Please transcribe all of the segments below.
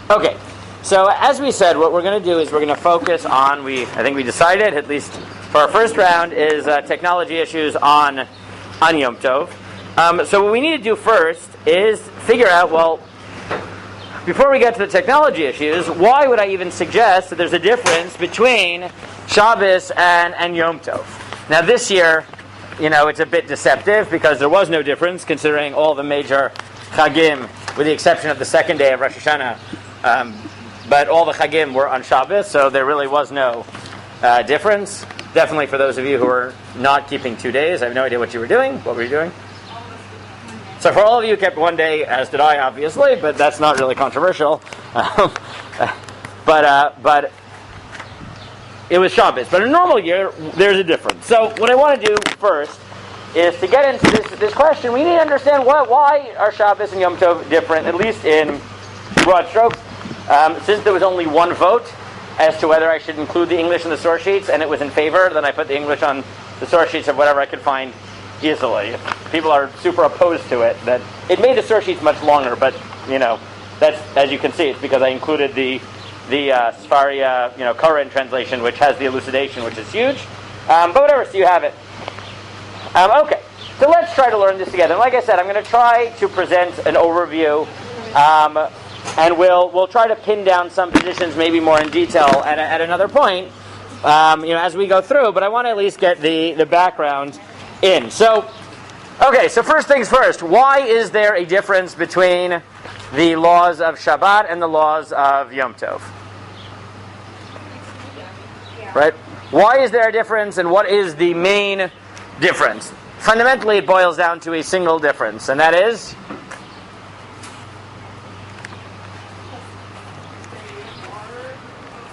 Okay, so as we said, what we're going to do is we're going to focus on, I think we decided, at least for our first round, is technology issues on Yom Tov. So what we need to do first is figure out, well, before we get to the technology issues, why would I even suggest that there's a difference between Shabbos and Yom Tov? Now this year, it's a bit deceptive because there was no difference considering all the major Chagim, with the exception of the second day of Rosh Hashanah. But all the Chagim were on Shabbos, so there really was no difference. Definitely for those of you who are not keeping 2 days, I have no idea what you were doing. What were you doing? So for all of you who kept 1 day, as did I, obviously, but that's not really controversial. But it was Shabbos. But in a normal year, there's a difference. So what I want to do first is to get into this question. We need to understand why are Shabbos and Yom Tov different, at least in broad strokes. Since there was only one vote as to whether I should include the English in the source sheets, and it was in favor, then I put the English on the source sheets of whatever I could find easily. If people are super opposed to it, that it made the source sheets much longer, but that's, as you can see, it's because I included the Sfaria, current translation, which has the elucidation, which is huge. But whatever, so you have it. Okay, so let's try to learn this together. And like I said, I'm going to try to present an overview, and we'll try to pin down some positions maybe more in detail at another point, as we go through. But I want to at least get the background in. So, okay, so first things first, why is there a difference between the laws of Shabbat and the laws of Yom Tov? Right? Why is there a difference, and what is the main difference? Fundamentally, it boils down to a single difference, and that is?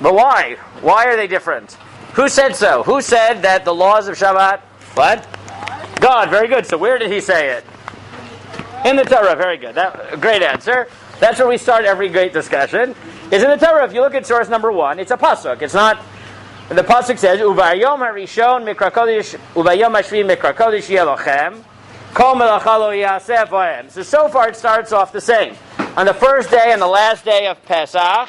But why? Why are they different? Who said so? Who said that the laws of Shabbat? What? God, very good. So where did he say it? In the Torah, very good. Great answer. That's where we start every great discussion. Is in the Torah. If you look at source number 1, it's a pasuk. It's not. The pasuk says, "Ubayom harishon mikra kodesh, ubayom hashvi mikra kodesh yelochem, kol melacha lo yaseh bohem." So far it starts off the same. On the first day and the last day of Pesach,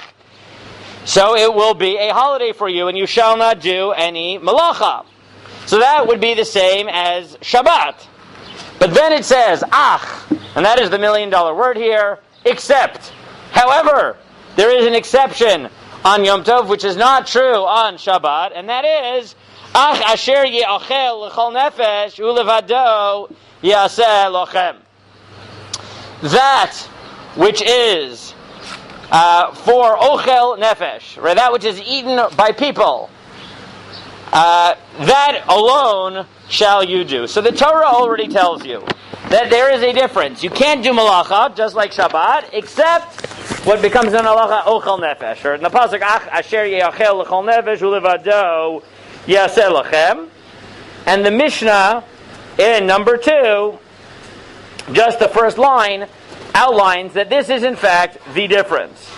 so it will be a holiday for you, and you shall not do any malacha. So that would be the same as Shabbat. But then it says, ach, and that is the $1 million word here, except. However, there is an exception on Yom Tov, which is not true on Shabbat, and that is, ach asher ye'achel l'chol nefesh u'levado yaseh lochem. That which is for ochel nefesh, right, that which is eaten by people, that alone shall you do. So the Torah already tells you that there is a difference. You can't do malacha, just like Shabbat, except what becomes an halacha ochel nefesh. Or in the pasuk, ach asher ye'achel l'chol nefesh u'levado yaseh lachem. And the Mishnah in number 2, just the first line, outlines that this is in fact the difference.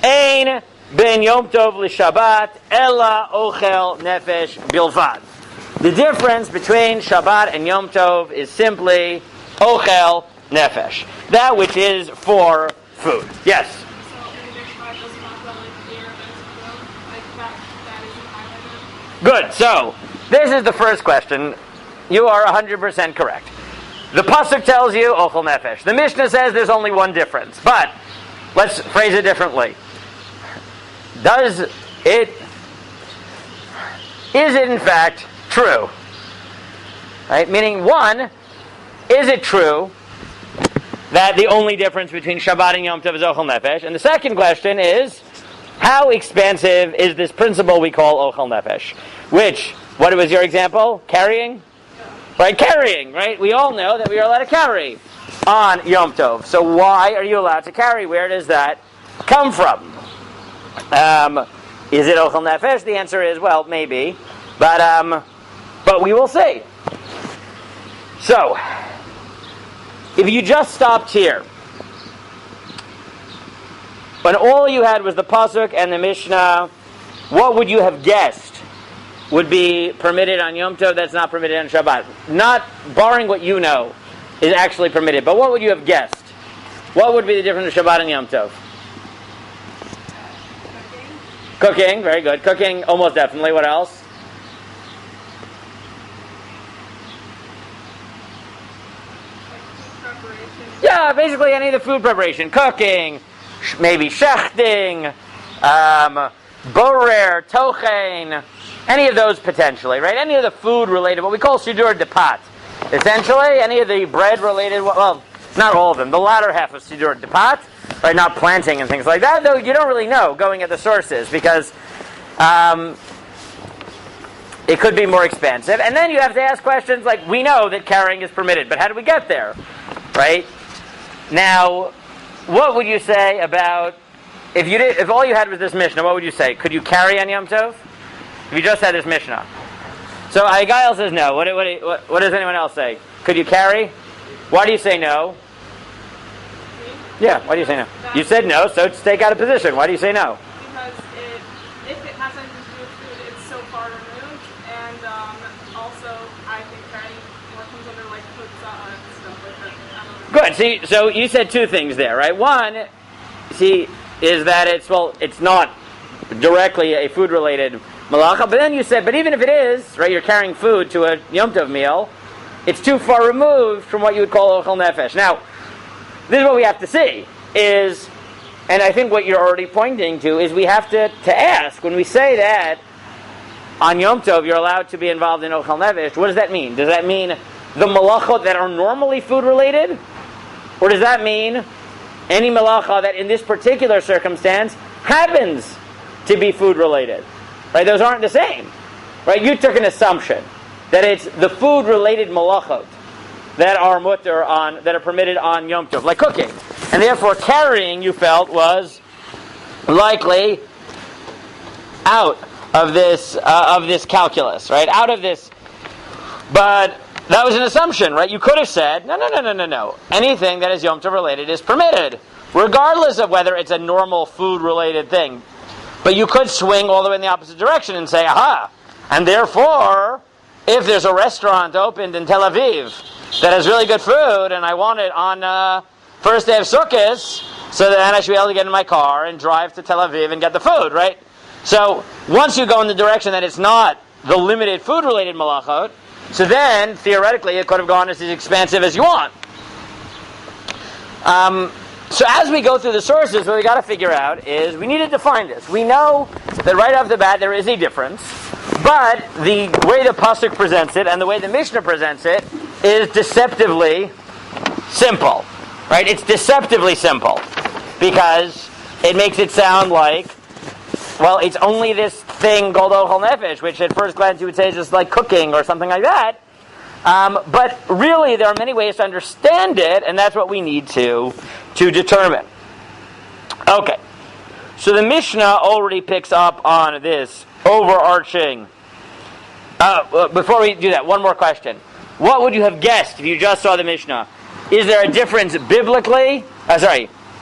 Ein ben Yom Tov l'Shabbat ela ochel nefesh bilvad. The difference between Shabbat and Yom Tov is simply ochel nefesh, that which is for food. Yes? Good. So, this is the first question. You are 100% correct. The pasuk tells you ochel nefesh. The Mishnah says there's only one difference. But let's phrase it differently. Is it in fact true? Right? Meaning, one, is it true that the only difference between Shabbat and Yom Tov is ochel nefesh? And the second question is, how expansive is this principle we call ochel nefesh? Which, what was your example? Carrying? Right, carrying, right? We all know that we are allowed to carry on Yom Tov. So why are you allowed to carry? Where does that come from? Is it ochel nefesh? The answer is, well, maybe. But we will see. So, if you just stopped here, when all you had was the pasuk and the Mishnah, what would you have guessed would be permitted on Yom Tov that's not permitted on Shabbat? Not barring what you know is actually permitted, but what would you have guessed? What would be the difference of Shabbat and Yom Tov? Cooking, very good. Cooking, almost definitely. What else? Yeah, basically any of the food preparation. Cooking, maybe shechting, borer, tochen, any of those potentially, right? Any of the food-related, what we call sidur de pat. Essentially, any of the bread-related, well, not all of them. The latter half of sidur de pat, right? Not planting and things like that, though you don't really know going at the sources because it could be more expensive. And then you have to ask questions like, we know that carrying is permitted, but how do we get there, right? Now, what would you say about, if all you had was this Mishnah, what would you say? Could you carry on Yom Tov? If you just had this Mishnah. So Ayigail says no. What does anyone else say? Could you carry? Why do you say no? Yeah, why do you say no? You said no, so take out a position. Why do you say no? Because if it has anything to do with food, it's so far removed, and also I think carrying more comes under like chutzah and stuff like that. Good. See, so you said two things there, right? One, is that it's not directly a food-related malacha, but then you said, but even if it is, right, you're carrying food to a Yom Tov meal, it's too far removed from what you would call ochel nefesh. Now, this is what we have to see, and I think what you're already pointing to is we have to ask, when we say that on Yom Tov you're allowed to be involved in ochel nefesh, what does that mean? Does that mean the malachot that are normally food-related? Or does that mean any malacha that in this particular circumstance happens to be food-related? Right? Those aren't the same. Right? You took an assumption that it's the food-related malachot that are mutter on, that are permitted on Yom Tov, like cooking. And therefore carrying, you felt, was likely out of this calculus, right? Out of this. But that was an assumption, right? You could have said, no. Anything that is Yom Tov related is permitted, regardless of whether it's a normal food-related thing. But you could swing all the way in the opposite direction and say, aha, and therefore, if there's a restaurant opened in Tel Aviv that has really good food, and I want it on first day of Sukkot, so then I should be able to get in my car and drive to Tel Aviv and get the food, right? So, once you go in the direction that it's not the limited food-related malachot, so then, theoretically, it could have gone as expansive as you want. So as we go through the sources, what we got to figure out is we need to define this. We know that right off the bat there is a difference, but the way the pasuk presents it and the way the Mishnah presents it is deceptively simple. Right? It's deceptively simple because it makes it sound like, well, it's only this thing called ochel nefesh, which at first glance you would say is just like cooking or something like that. But really, there are many ways to understand it, and that's what we need to determine. Okay. So the Mishnah already picks up on this overarching. Before we do that, one more question. What would you have guessed if you just saw the Mishnah? Is there a difference biblically?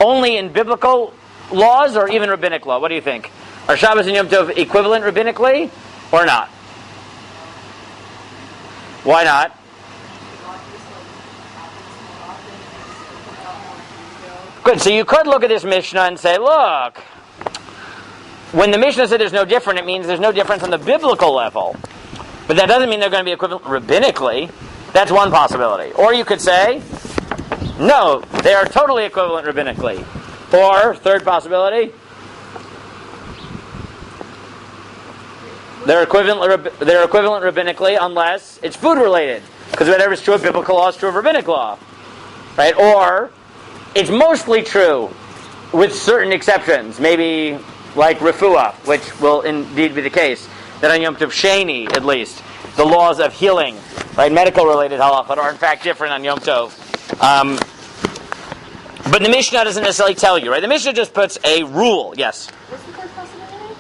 Only in biblical laws or even rabbinic law? What do you think? Are Shabbos and Yom Tov equivalent rabbinically or not? Why not? Good. So you could look at this Mishnah and say, look, when the Mishnah said there's no difference, it means there's no difference on the biblical level. But that doesn't mean they're going to be equivalent rabbinically. That's one possibility. Or you could say, no, they are totally equivalent rabbinically. Or, third possibility, they're equivalent rabbinically unless it's food related. Because whatever is true of biblical law is true of rabbinic law. Right? Or it's mostly true with certain exceptions. Maybe like refuah, which will indeed be the case. That on Yom Tov Sheni, at least, the laws of healing, right, medical related halachot are in fact different on Yom Tov. But the Mishnah doesn't necessarily tell you, right? The Mishnah just puts a rule. Yes? What's the first possibility?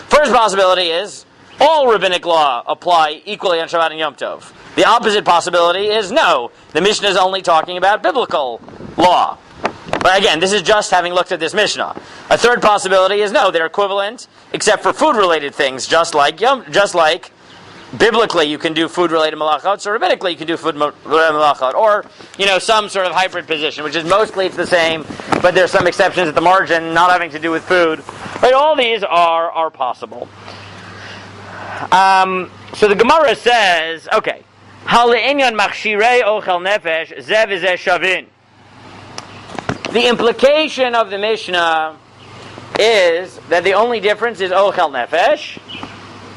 First possibility is all rabbinic law apply equally on Shabbat and Yom Tov. The opposite possibility is no. The Mishnah is only talking about biblical law. But again, this is just having looked at this Mishnah. A third possibility is no, they're equivalent except for food-related things, just like biblically you can do food-related malachot, so rabbinically you can do food-related malachot. Or, some sort of hybrid position, which is mostly it's the same, but there's some exceptions at the margin not having to do with food, Right, all these are possible. So the Gemara says, okay, Ha'le'inyan machshirei ochel nefesh zeh v'zeh shavin. The implication of the Mishnah is that the only difference is ochel nefesh,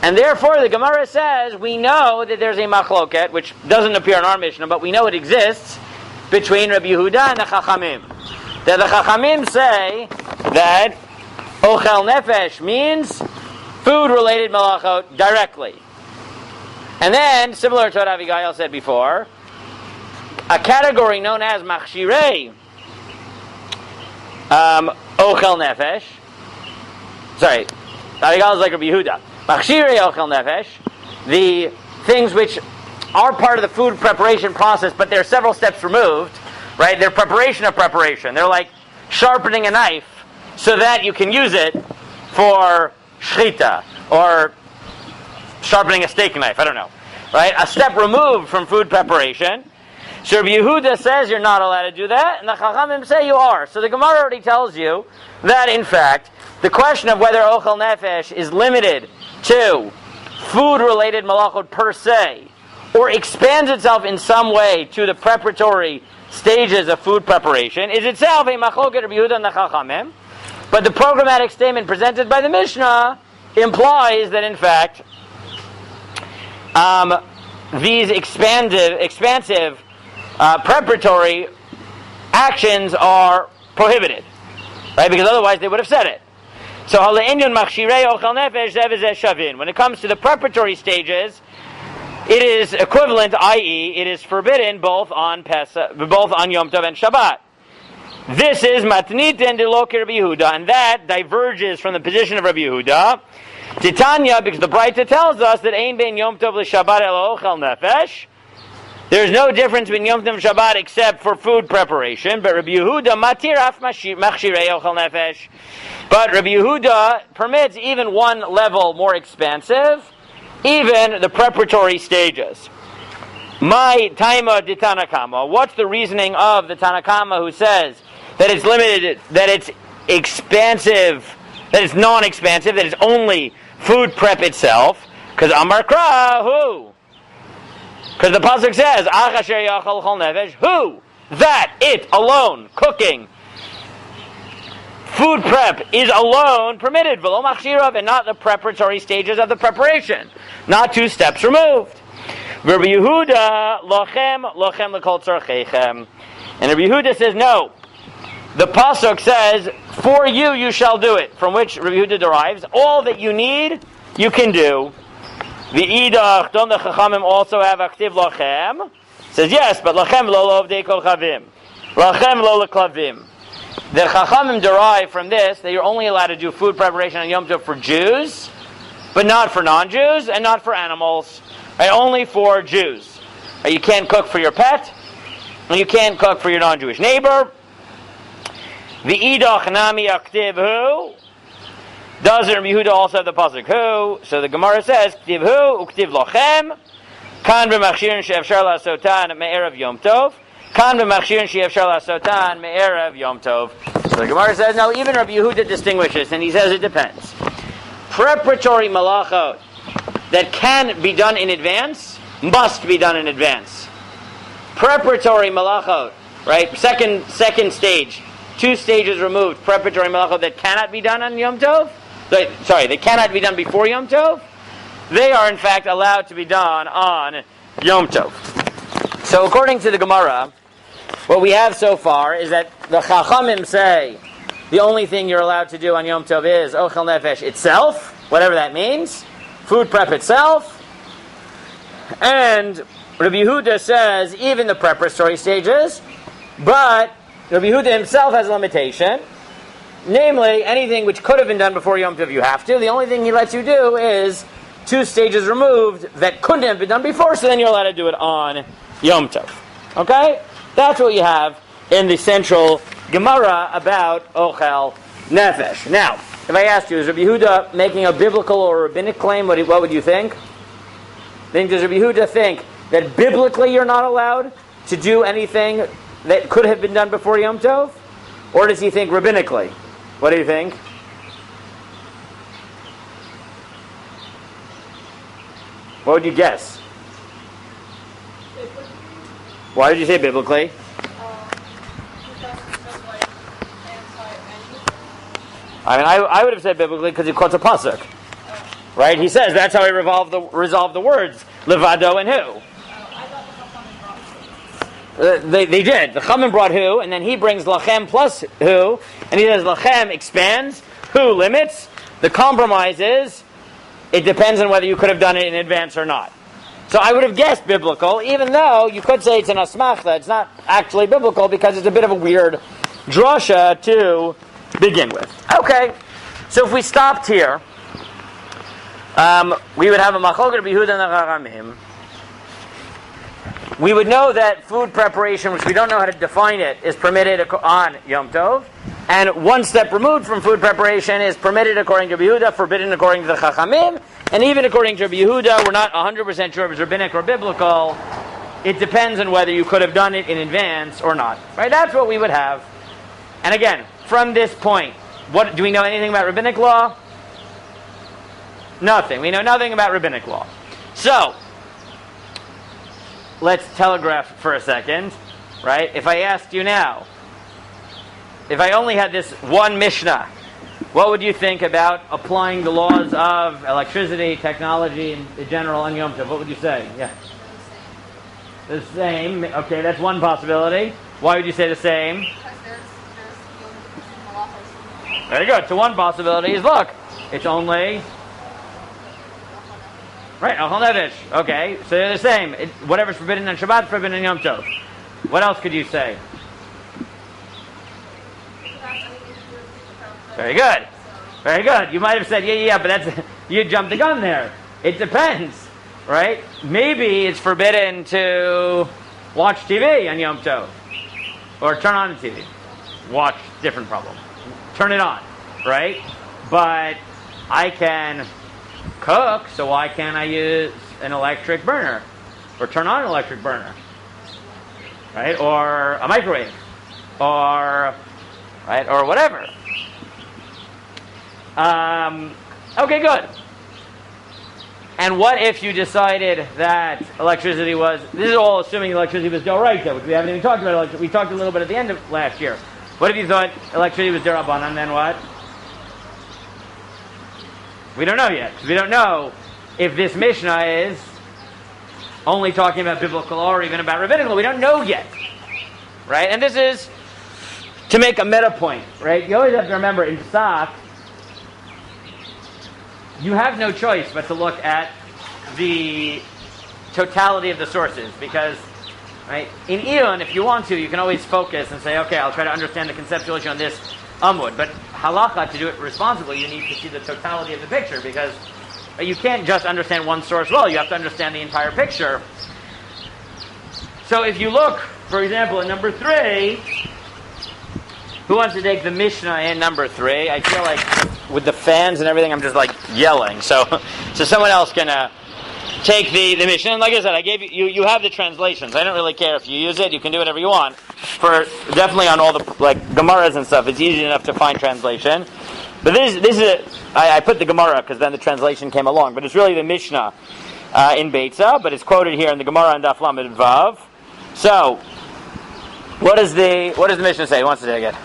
and therefore the Gemara says we know that there's a machloket, which doesn't appear in our Mishnah, but we know it exists between Rabbi Yehuda and the Chachamim. That the Chachamim say that ochel nefesh means food-related malachot directly. And then, similar to what Avigail said before, a category known as machshirei ochel nefesh. Sorry, Avigail is like Rabbi Yehuda. Machshirei ochel nefesh, the things which are part of the food preparation process, but they're several steps removed, right? They're preparation of preparation. They're like sharpening a knife so that you can use it for shchita, or sharpening a steak knife, I don't know. Right? A step removed from food preparation. So Rabbi Yehuda says you're not allowed to do that, and the Chachamim say you are. So the Gemara already tells you that, in fact, the question of whether ochel nefesh is limited to food-related malachot per se, or expands itself in some way to the preparatory stages of food preparation, is itself a machloket Rabbi Yehuda and the Chachamim. But the programmatic statement presented by the Mishnah implies that, in fact, these expansive preparatory actions are prohibited, right? Because otherwise they would have said it. So, when it comes to the preparatory stages, it is equivalent, i.e., it is forbidden both on Yom Tov and Shabbat. This is matnit and deloki Rabbi Yehuda, and that diverges from the position of Rabbi Yehuda. Titania, because the Braita tells us that ein ben Yom Tov l'Shabbat elo ochel nefesh. There's no difference between Yom Tov and Shabbat except for food preparation. But Rabbi Yehuda matir af machshirei ochel nefesh. But Rabbi Yehuda permits even one level more expansive, even the preparatory stages. My taima de Tanakama. What's the reasoning of the Tanakama who says that it's limited, that it's expansive, that it's non-expansive, that it's only food prep itself? Because Amar Kra, who? Because the pasuk says, Ach asher yachal chol nefesh, who? That, it, alone, cooking. Food prep is alone permitted, v'lo machshirav, and not the preparatory stages of the preparation. Not 2 steps removed. Rabbi Yehuda, lochem l'kol tzarchechem. And Rabbi Yehuda says, no. The pasuk says, for you shall do it, from which Rabbi Yehuda derives, all that you need, you can do. The idach, don't the chachamim also have aktiv lochem? Says, yes, but lochem lo lovdei kochavim. Lochem lo leklavim. The chachamim derive from this that you're only allowed to do food preparation on Yom Tov for Jews, but not for non-Jews, and not for animals. Right? Only for Jews. Right? You can't cook for your pet, and you can't cook for your non-Jewish neighbor. The idach nami aktiv hu. Does Rabbi Yehuda also have the pasuk hu? So the Gemara says, ktiv hu, uktiv lochem, kan b'machshirin she'efshar la'asotan me'erev Yom Tov, kan b'machshirin she'efshar la'asotan me'erev Yom Tov. So the Gemara says, no, even Rabbi Yehuda distinguishes, and he says it depends. Preparatory malachot that can be done in advance must be done in advance. Preparatory malachot, right? Second stage, 2 stages removed. Preparatory malachot that cannot be done on Yom Tov. They cannot be done before Yom Tov. They are in fact allowed to be done on Yom Tov. So according to the Gemara, what we have so far is that the Chachamim say the only thing you're allowed to do on Yom Tov is ochel nefesh itself, whatever that means, food prep itself. And Rabbi Yehuda says even the preparatory stages, but Rabbi Yehuda himself has a limitation. Namely, anything which could have been done before Yom Tov, you have to. The only thing he lets you do is 2 stages removed that couldn't have been done before, so then you're allowed to do it on Yom Tov. Okay? That's what you have in the central Gemara about ochel nefesh. Now, if I asked you, is Rabbi Yehuda making a biblical or rabbinic claim, what would you think? Does Rabbi Yehuda think that biblically you're not allowed to do anything that could have been done before Yom Tov? Or does he think rabbinically? What do you think? What would you guess? Biblically, Why did you say biblically? because it's just like anti-any. I mean, I would have said biblically because he quotes a pasuk, right? He says that's how he resolved the words levado and who. I thought the Chachamim brought They did. The Chachamim brought who, and then he brings lachem plus who, and he says lachem expands, who limits. The compromise is it depends on whether you could have done it in advance or not. So I would have guessed biblical, even though you could say it's an asmachta. It's not actually biblical because it's a bit of a weird drasha to begin with. Okay, so if we stopped here, we would have a machloket of Yehuda and the Chachamim. We would know that food preparation, which we don't know how to define it, is permitted on Yom Tov, and one step removed from food preparation is permitted according to Yehuda, forbidden according to the Chachamim, and even according to Yehuda, we're not 100% sure if it's rabbinic or biblical. It depends on whether you could have done it in advance or not. Right? That's what we would have. And again, from this point, what do we know anything about rabbinic law? Nothing. We know nothing about rabbinic law. So, let's telegraph for a second, right? If I asked you now, if I only had this one Mishnah, what would you think about applying the laws of electricity, technology, in general on Yom Tov? What would you say? Yeah. The same. Okay, that's one possibility. Why would you say the same? Because there's halachos. Very good. So one possibility is, look, it's only... Right, Achal Nevish. Okay, so they're the same. Whatever's forbidden on Shabbat, forbidden on Yom Tov. What else could you say? Very good. Very good. You might have said, yeah, but that's you jumped the gun there. It depends, right? Maybe it's forbidden to watch TV on Yom Tov. Or turn on the TV. Watch, different problem. Turn it on, right? But I can cook, so why can't I use an electric burner? Or turn on an electric burner? Right? Or a microwave. Or, right? Or whatever. Okay, good. And what if you decided that electricity was... This is all assuming electricity was d'oraita, which we haven't even talked about. We talked a little bit at the end of last year. What if you thought electricity was d'Rabbanan, then what? We don't know yet. Because we don't know if this Mishnah is only talking about biblical or even about rabbinical. We don't know yet. Right? And this is to make a meta point. Right? You always have to remember, in Pesach, you have no choice but to look at the totality of the sources. Because, right, in Iyun, if you want to, you can always focus and say, okay, I'll try to understand the conceptual issue on this Amud. But halacha, to do it responsibly, you need to see the totality of the picture, because you can't just understand one source well, you have to understand the entire picture. So if you look, for example, at number 3, who wants to take the Mishnah in number 3? I feel like with the fans and everything, I'm just like yelling. So someone else can take the Mishnah. And like I said, I gave you have the translations. I don't really care if you use it. You can do whatever you want. For definitely on all the like Gemaras and stuff, it's easy enough to find translation. But this is I put the Gemara because then the translation came along. But it's really the Mishnah in Beitza, but it's quoted here in the Gemara and Daf Lamed Vav. So what does the Mishnah say? Who wants to take it?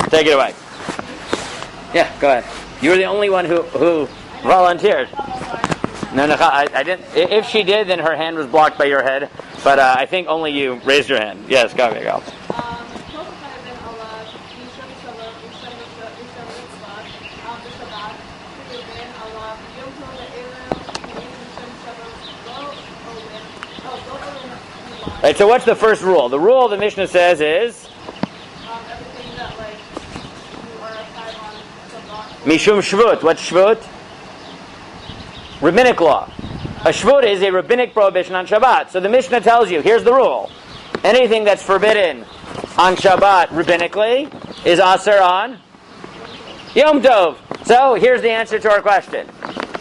Take it away. Yeah, go ahead. You were the only one who volunteered. No, I didn't. If she did, then her hand was blocked by your head. But I think only you raised your hand. Yes, go. Right, so what's the first rule? The rule the Mishnah says is Everything that like you are outside on Shabbat. Mishum Shvut. What's Shvut? Rabbinic law. A Shvut is a rabbinic prohibition on Shabbat. So the Mishnah tells you, here's the rule. Anything that's forbidden on Shabbat rabbinically is aser on Yom Tov. So here's the answer to our question.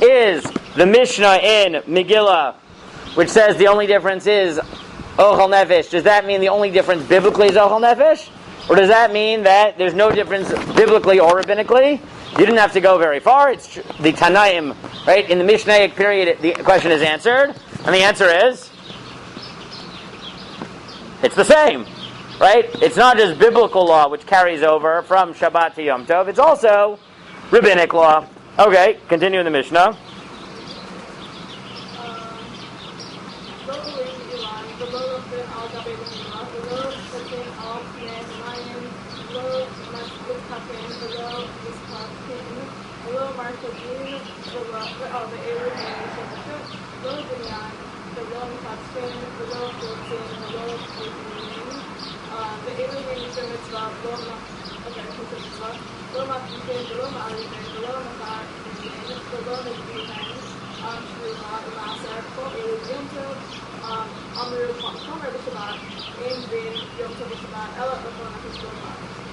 Is the Mishnah in Megillah, which says the only difference is Ochel Nefesh, does that mean the only difference biblically is Ochel Nefesh? Or does that mean that there's no difference biblically or rabbinically? You didn't have to go very far. It's the Tanaim, right? In the Mishnaic period, the question is answered. And the answer is, it's the same, right? It's not just biblical law which carries over from Shabbat to Yom Tov. It's also rabbinic law. Okay, continue in the Mishnah.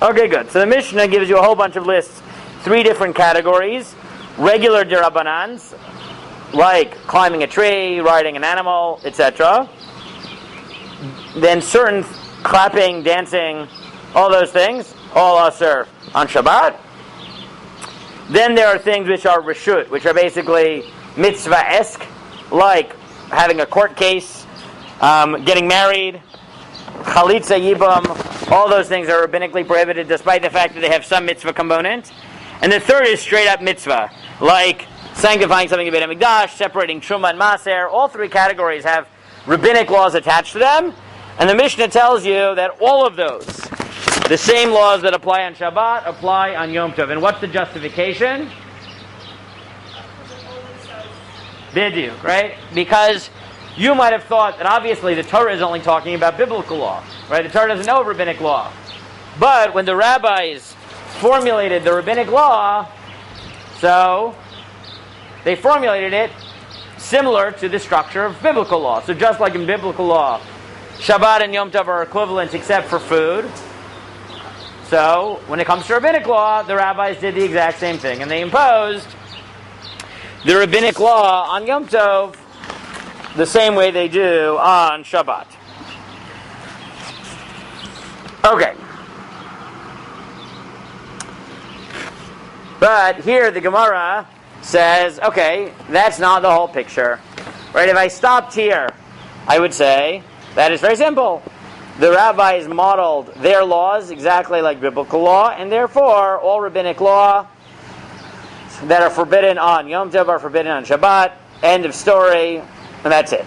Okay, good. So the Mishnah gives you a whole bunch of lists, 3 different categories. Regular derabanans, like climbing a tree, riding an animal, etc. Then certain clapping, dancing, all those things, all asur on Shabbat. Then there are things which are reshut, which are basically mitzvah-esque, like having a court case, getting married, chalitza yibam, all those things are rabbinically prohibited despite the fact that they have some mitzvah component. And the third is straight up mitzvah, like sanctifying something in Beit HaMikdash, separating truma and maser. All 3 categories have rabbinic laws attached to them. And the Mishnah tells you that all of those, the same laws that apply on Shabbat, apply on Yom Tov. And what's the justification? Biduk, right? Because you might have thought that obviously the Torah is only talking about biblical law, right? The Torah doesn't know rabbinic law. But when the rabbis formulated the rabbinic law, so they formulated it similar to the structure of biblical law. So just like in biblical law, Shabbat and Yom Tov are equivalent except for food. So when it comes to rabbinic law, the rabbis did the exact same thing. And they imposed the rabbinic law on Yom Tov the same way they do on Shabbat. Okay. But here the Gemara says, okay, that's not the whole picture. Right? If I stopped here, I would say that is very simple. The rabbis modeled their laws exactly like biblical law, and therefore all rabbinic law that are forbidden on Yom Tov are forbidden on Shabbat. End of story, and that's it.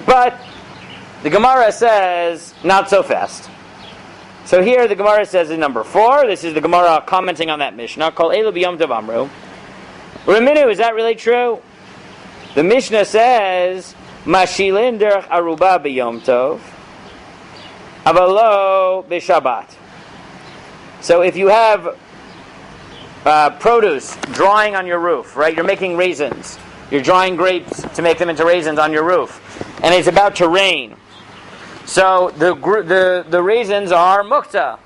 But the Gemara says, not so fast. So here the Gemara says in number 4, this is the Gemara commenting on that Mishnah, Kol Elu b'Yom Tov Amru. Raminu, is that really true? The Mishnah says, Mashilin derech aruba b'Yom Tov, avalo b'Shabbat. So if you have produce drying on your roof, right? You're making raisins. You're drying grapes to make them into raisins on your roof. And it's about to rain. So the raisins are mukta.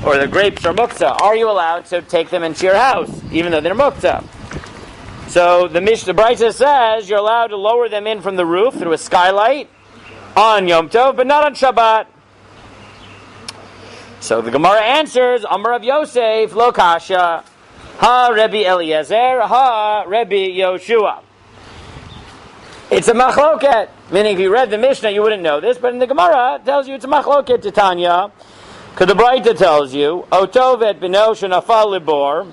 Or the grapes are mukta. Are you allowed to take them into your house, even though they're mukta? So the Brisa says you're allowed to lower them in from the roof through a skylight on Yom Tov, but not on Shabbat. So the Gemara answers, Amar Rav Yosef, lo kasha, ha Rebbe Eliezer, ha Rebbe Yoshua. It's a machloket. Meaning if you read the Mishnah, you wouldn't know this, but in the Gemara, it tells you it's a machloket to Tanya. Because the Brisa tells you, Otovet b'no shenafal libor.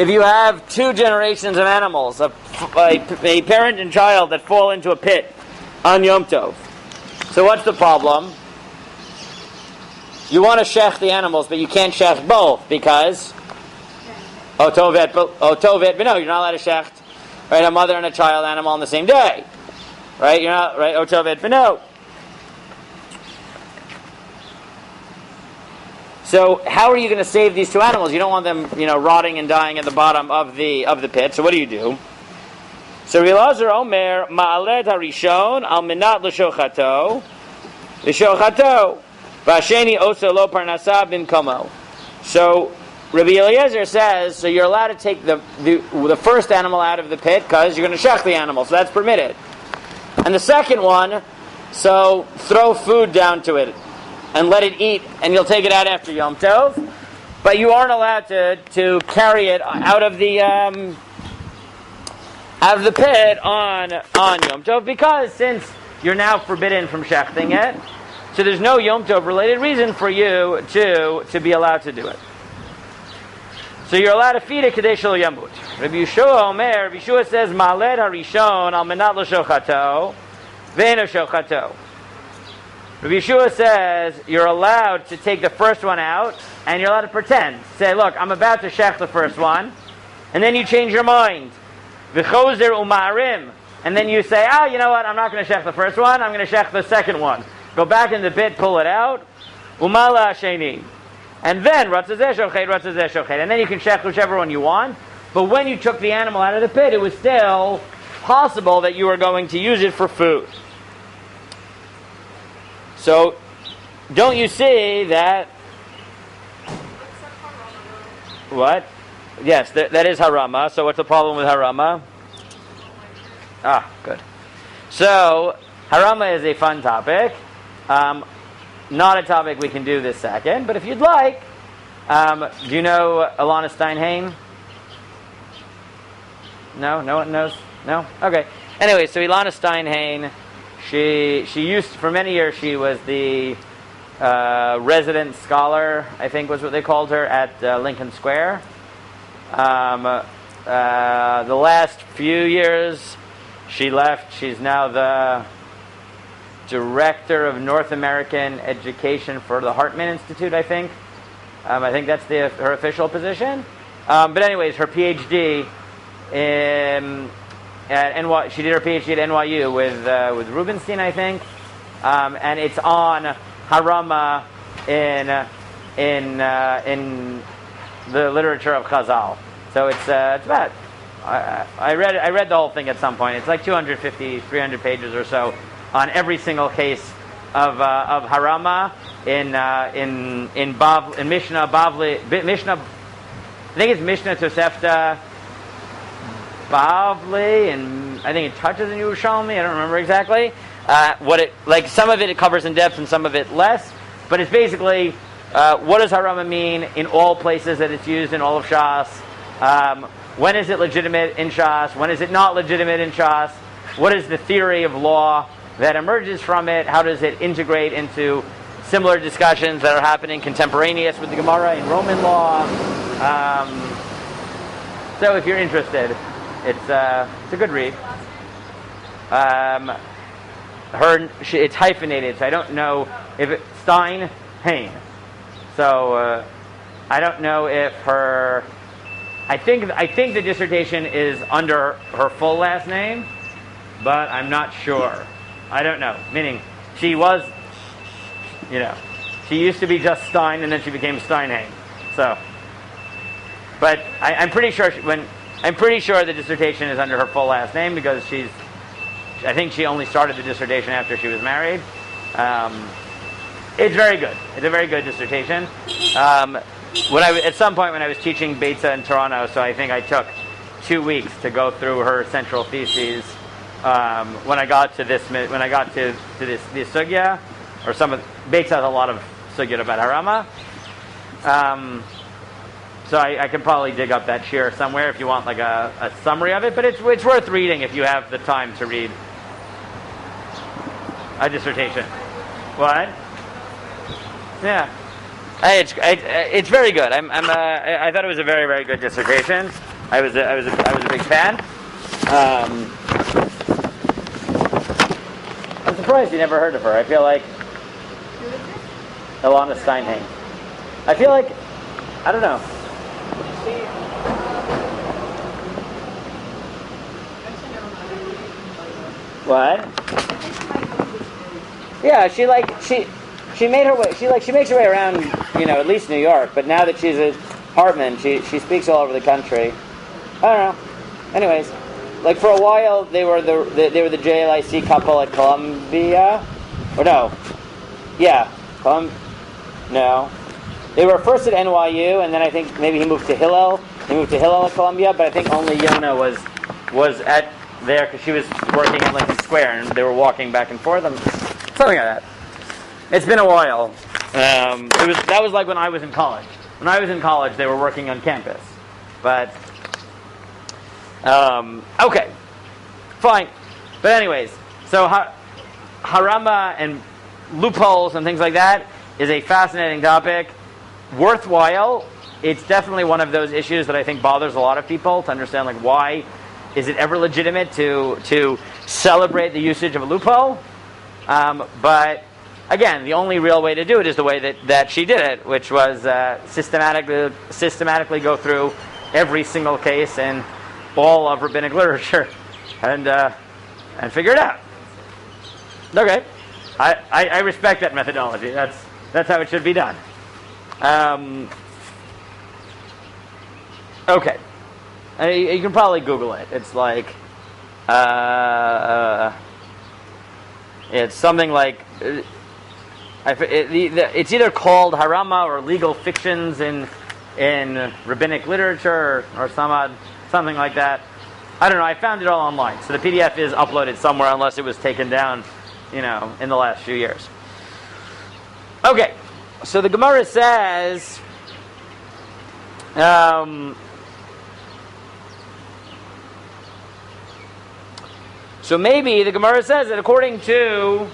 If you have 2 generations of animals, a parent and child that fall into a pit on Yom Tov. So what's the problem? You want to shech the animals, but you can't shech both because Otovet b'no, you're not allowed to shech, right, a mother and a child animal on the same day. Right? You're not, right? Otovet b'no. So how are you going to save these 2 animals? You don't want them, rotting and dying at the bottom of the pit. So what do? So Elazar Omer ma'aled harishon al minat l'shochato v'asheni oso lo parnasa bimkomo. So Rabbi Eliezer says, so you're allowed to take the first animal out of the pit because you're going to shech the animal, so that's permitted. And the second one, So throw food down to it and let it eat, and you'll take it out after Yom Tov. But you aren't allowed to carry it out of the pit on Yom Tov, because since you're now forbidden from shechting it, so there's no Yom Tov related reason for you to be allowed to do it. So you're allowed to feed it Kadei Shelo Yamut. Rabbi Yeshua Omer, Rabbi Yeshua says, Ma'aled harishon al menat lo shochato, ve'eno shochato. Rabbi Yeshua says you're allowed to take the first one out, and you're allowed to pretend. Say, look, I'm about to shech the first one, and then you change your mind. V'chozer u'ma'arim. And then you say, you know what, I'm not going to shech the first one, I'm going to shech the second one. Go back in the pit, pull it out. Umala sheni. And then, ratzazeh shochet. And then you can shech whichever one you want. But when you took the animal out of the pit, it was still possible that you were going to use it for food. So, don't you see that... What? Yes, that is harama. So what's the problem with harama? Good. So, harama is a fun topic. Not a topic we can do this second, but if you'd like, do you know Alana Steinhain? No? No one knows? No? Okay. Anyway, so Ilana Steinhain, she used, for many years, she was the resident scholar, I think was what they called her, at Lincoln Square. The last few years, she left. She's now the Director of North American Education for the Hartman Institute, I think. I think that's her official position. But anyways, her PhD at NY, she did her PhD at NYU with Rubenstein, I think, and it's on harama in the literature of Chazal. So it's about. I read the whole thing at some point. It's like 250, 300 pages or so on every single case of harama in Mishnah Bavli, Mishnah. I think it's Mishnah Tosefta Bavli, and I think it touches in Yerushalmi. I don't remember exactly some of it covers in depth and some of it less. But it's basically what does harama mean in all places that it's used in all of Shas. When is it legitimate in Shas? When is it not legitimate in Shas? What is the theory of law that emerges from it? How does it integrate into similar discussions that are happening contemporaneous with the Gemara in Roman law? So if you're interested, it's a good read. It's hyphenated, so I don't know if it's Stein Hain. So I don't know if her. I think the dissertation is under her full last name, but I'm not sure. I don't know. Meaning, she was, she used to be just Stein, and then she became Steinhain. So, but I'm pretty sure the dissertation is under her full last name because I think she only started the dissertation after she was married. It's very good. It's a very good dissertation. At some point when I was teaching Beitza in Toronto, so I think I took 2 weeks to go through her central theses. When I got to this sugya, or some of Beitza has a lot of sugya about harama. So I can probably dig up that shir somewhere if you want like a summary of it. But it's worth reading if you have the time to read a dissertation. What? Yeah. It's very good. I thought it was a very, very good dissertation. I was a big fan. I'm surprised you never heard of her. I feel like Ilana Steinhain. I feel like I don't know. What? Yeah, she made her way. She makes her way around, at least New York. But now that she's at Hartman, she speaks all over the country. I don't know. Anyways, like for a while they were the JLIC couple at Columbia, or no? Yeah, no. They were first at NYU, and then I think maybe he moved to Hillel. He moved to Hillel at Columbia, but I think only Yona was at there because she was working at Lincoln Square, and they were walking back and forth. Something like that. It's been a while. That was like when I was in college. When I was in college, they were working on campus. But, okay. Fine. But anyways, so harama and loopholes and things like that is a fascinating topic. Worthwhile. It's definitely one of those issues that I think bothers a lot of people to understand, like, why is it ever legitimate to celebrate the usage of a loophole? But again, the only real way to do it is the way that she did it, which was systematically go through every single case in all of rabbinic literature and figure it out. Okay, I respect that methodology. That's how it should be done. Okay, you can probably Google it. It's like it's something like it's either called harama or legal fictions in rabbinic literature or something like that. I don't know. I found it all online, so the PDF is uploaded somewhere, unless it was taken down, in the last few years. Okay, so the Gemara says. So maybe the Gemara says that according to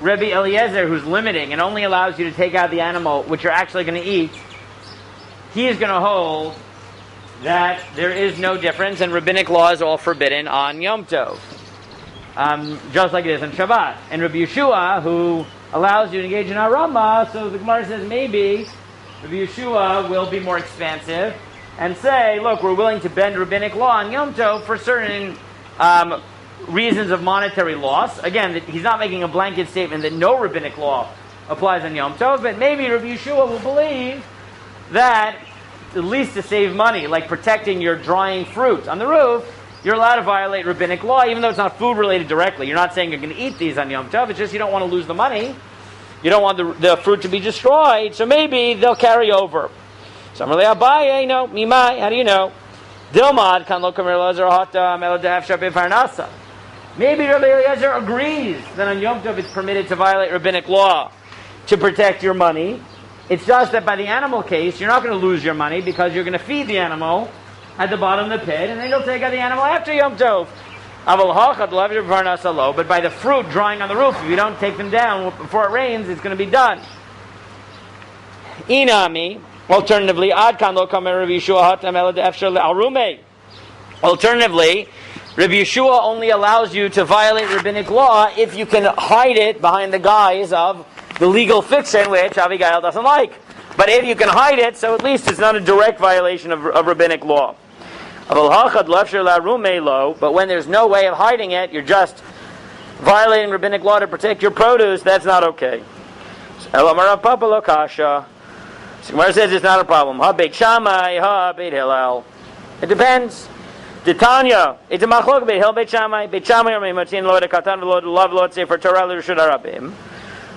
Rabbi Eliezer, who's limiting and only allows you to take out the animal which you're actually going to eat, he is going to hold that there is no difference and rabbinic law is all forbidden on Yom Tov, just like it is on Shabbat. And Rabbi Yeshua, who allows you to engage in harama, so the Gemara says maybe Rabbi Yeshua will be more expansive and say, look, we're willing to bend rabbinic law on Yom Tov for certain reasons of monetary loss. Again, he's not making a blanket statement that no rabbinic law applies on Yom Tov, but maybe Rabbi Yeshua will believe that, at least to save money, like protecting your drying fruit on the roof, you're allowed to violate rabbinic law, even though it's not food related directly. You're not saying you're going to eat these on Yom Tov, it's just you don't want to lose the money. You don't want the fruit to be destroyed, so maybe they'll carry over. So I'm really Abaye, Mimai, how do you know? Dilmad kan lo kamer Eliezer hata melodav shabbat parnasa. Maybe Rabbi Eliezer agrees that on Yom Tov it's permitted to violate rabbinic law to protect your money. It's just that by the animal case, you're not going to lose your money because you're going to feed the animal at the bottom of the pit, and then you'll take out the animal after Yom Tov. But by the fruit drying on the roof, if you don't take them down before it rains, it's going to be done. Inami. Alternatively, Rabbi Yeshua only allows you to violate rabbinic law if you can hide it behind the guise of the legal fiction, which Abigail doesn't like. But if you can hide it, so at least it's not a direct violation of rabbinic law. But when there's no way of hiding it, you're just violating rabbinic law to protect your produce, that's not okay. So Gemara says it's not a problem. Ha Beit Shammai, ha Beit Hillel. It depends. Titania, it's a machlok Beit Hillel, Beit Shammai. Beit Shammai are matin lo katan lo lav lo sefer Torah l'reshut harabim.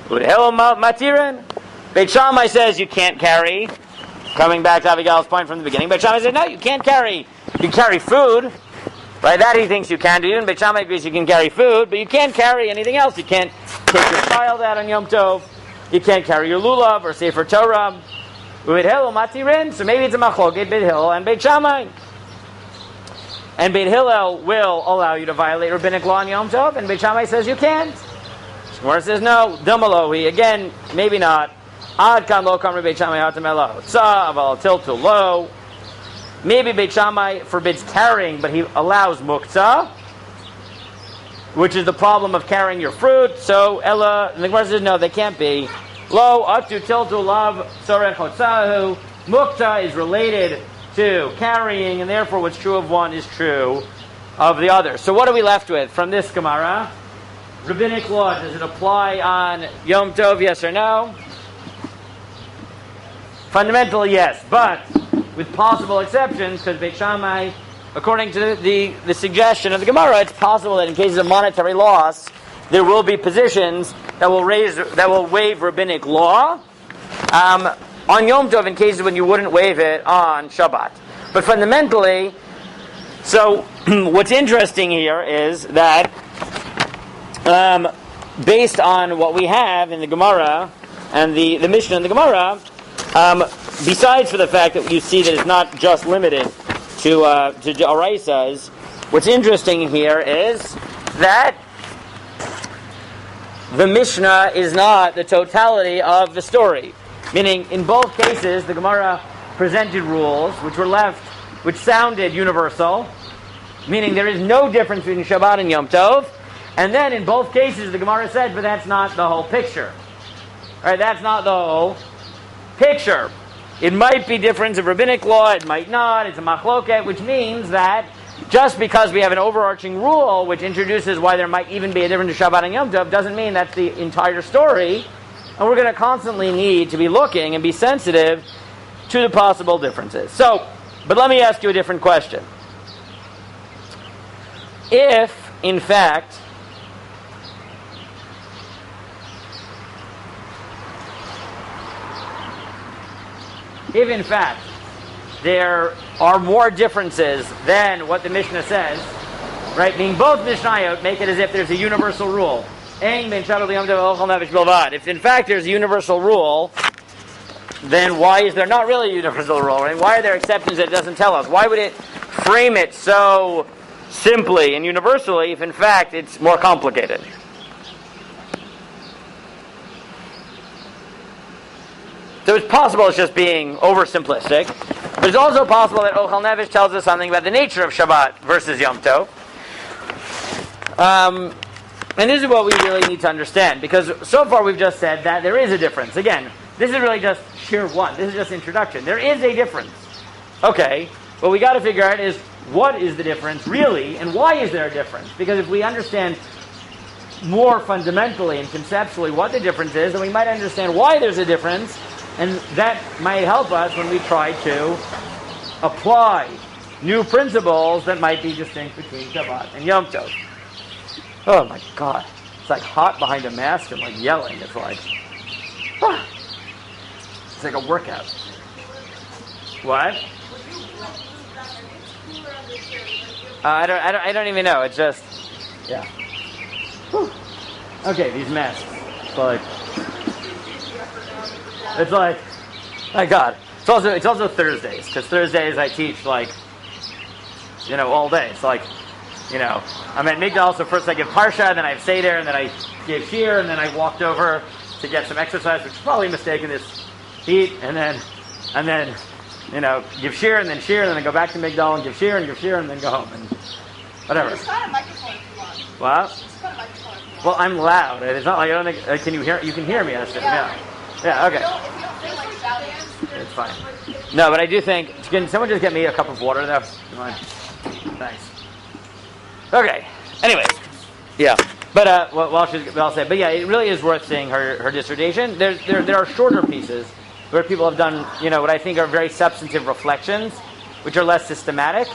Beit Hillel matiren. Beit Shammai says you can't carry. Coming back to Abigail's point from the beginning, Beit Shammai says no, you can't carry. You can carry food. Right, that he thinks you can do. And Beit Shammai agrees you can carry food, but you can't carry anything else. You can't take your child out on Yom Tov. You can't carry your lulav or sefer Torah. So maybe it's a machloket Beit Hillel and Beit Shammai. And Beit Hillel will allow you to violate rabbinic law on Yom Tov, and Beit Shammai says you can't. Gemara says no. Dilmalohi, again, maybe not. Ad kan lo kamri Beit Shammai hatamelo tza aval tiltu lo. Maybe Beit Shammai forbids carrying, but he allows muktzah, which is the problem of carrying your fruit. So Ella, the Gemara says no, they can't be. Lo atu tiltu lav sorech hotzahu. Mukta is related to carrying, and therefore what's true of one is true of the other. So what are we left with from this Gemara? Rabbinic law, does it apply on Yom Tov, yes or no? Fundamentally, yes, but with possible exceptions, because Beit Shammai, according to the suggestion of the Gemara, it's possible that in cases of monetary loss, there will be positions that will waive rabbinic law on Yom Tov in cases when you wouldn't waive it on Shabbat. But fundamentally, so what's interesting here is that based on what we have in the Gemara and the Mishnah in the Gemara, besides for the fact that you see that it's not just limited to Araisas, what's interesting here is that the Mishnah is not the totality of the story. Meaning, in both cases, the Gemara presented rules which sounded universal, meaning there is no difference between Shabbat and Yom Tov. And then in both cases, the Gemara said, but that's not the whole picture. Right? That's not the whole picture. It might be difference of rabbinic law, it might not. It's a machloket, which means that just because we have an overarching rule which introduces why there might even be a difference in Shabbat and Yom Tov doesn't mean that's the entire story. And we're going to constantly need to be looking and be sensitive to the possible differences. So, but let me ask you a different question. If, in fact, there are more differences than what the Mishnah says, right? Meaning both Mishnayot make it as if there's a universal rule. If in fact there's a universal rule, then why is there not really a universal rule? Right? Why are there exceptions that it doesn't tell us? Why would it frame it so simply and universally if in fact it's more complicated? So it's possible it's just being oversimplistic, but it's also possible that Ochel Nefesh tells us something about the nature of Shabbat versus Yom Tov. And this is what we really need to understand, because so far we've just said that there is a difference. Again, this is really just sheer one. This is just introduction. There is a difference. Okay, what we got to figure out is what is the difference really, and why is there a difference? Because if we understand more fundamentally and conceptually what the difference is, then we might understand why there's a difference, and that might help us when we try to apply new principles that might be distinct between Shabbat and Yom Tov. Oh my God. It's like hot behind a mask and like yelling. It's like, it's like a workout. What? I don't even know. It's just, yeah. Whew. Okay, these masks. It's like, my God. It's also Thursdays, because Thursdays I teach like, all day. It's like, I'm at Migdal, so first I give Parsha, then I have Seder, and then I give Shir, and then I walked over to get some exercise, which is probably a mistake in this heat, and then give Shir, and then I go back to Migdal and give Shir, and then go home, and whatever. Just got a microphone if you want. What? Just got a microphone if you want. Well, I'm loud. It's not like I don't think, can you hear? You can hear me. That's it. Yeah, okay. If you don't feel like shouting, It's fine. No, but I do think, can someone just get me a cup of water though? Come on. Thanks. Okay. Anyways, yeah. But I'll say. But yeah, it really is worth seeing her dissertation. There are shorter pieces where people have done, what I think are very substantive reflections, which are less systematic.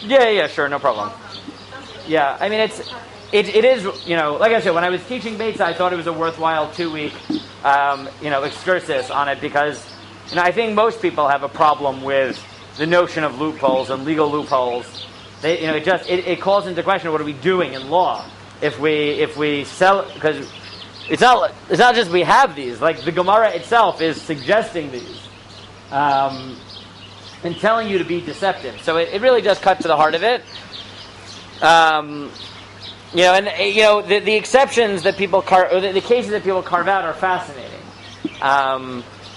Yeah, sure, no problem. Yeah, I mean it is, like I said, when I was teaching Beitza, I thought it was a worthwhile 2-week, excursus on it because, I think most people have a problem with the notion of loopholes and legal loopholes. It calls into question what are we doing in law if we sell, because it's not just we have these, like the Gemara itself is suggesting these and telling you to be deceptive. So it really does cut to the heart of it. The exceptions that people the cases that people carve out are fascinating.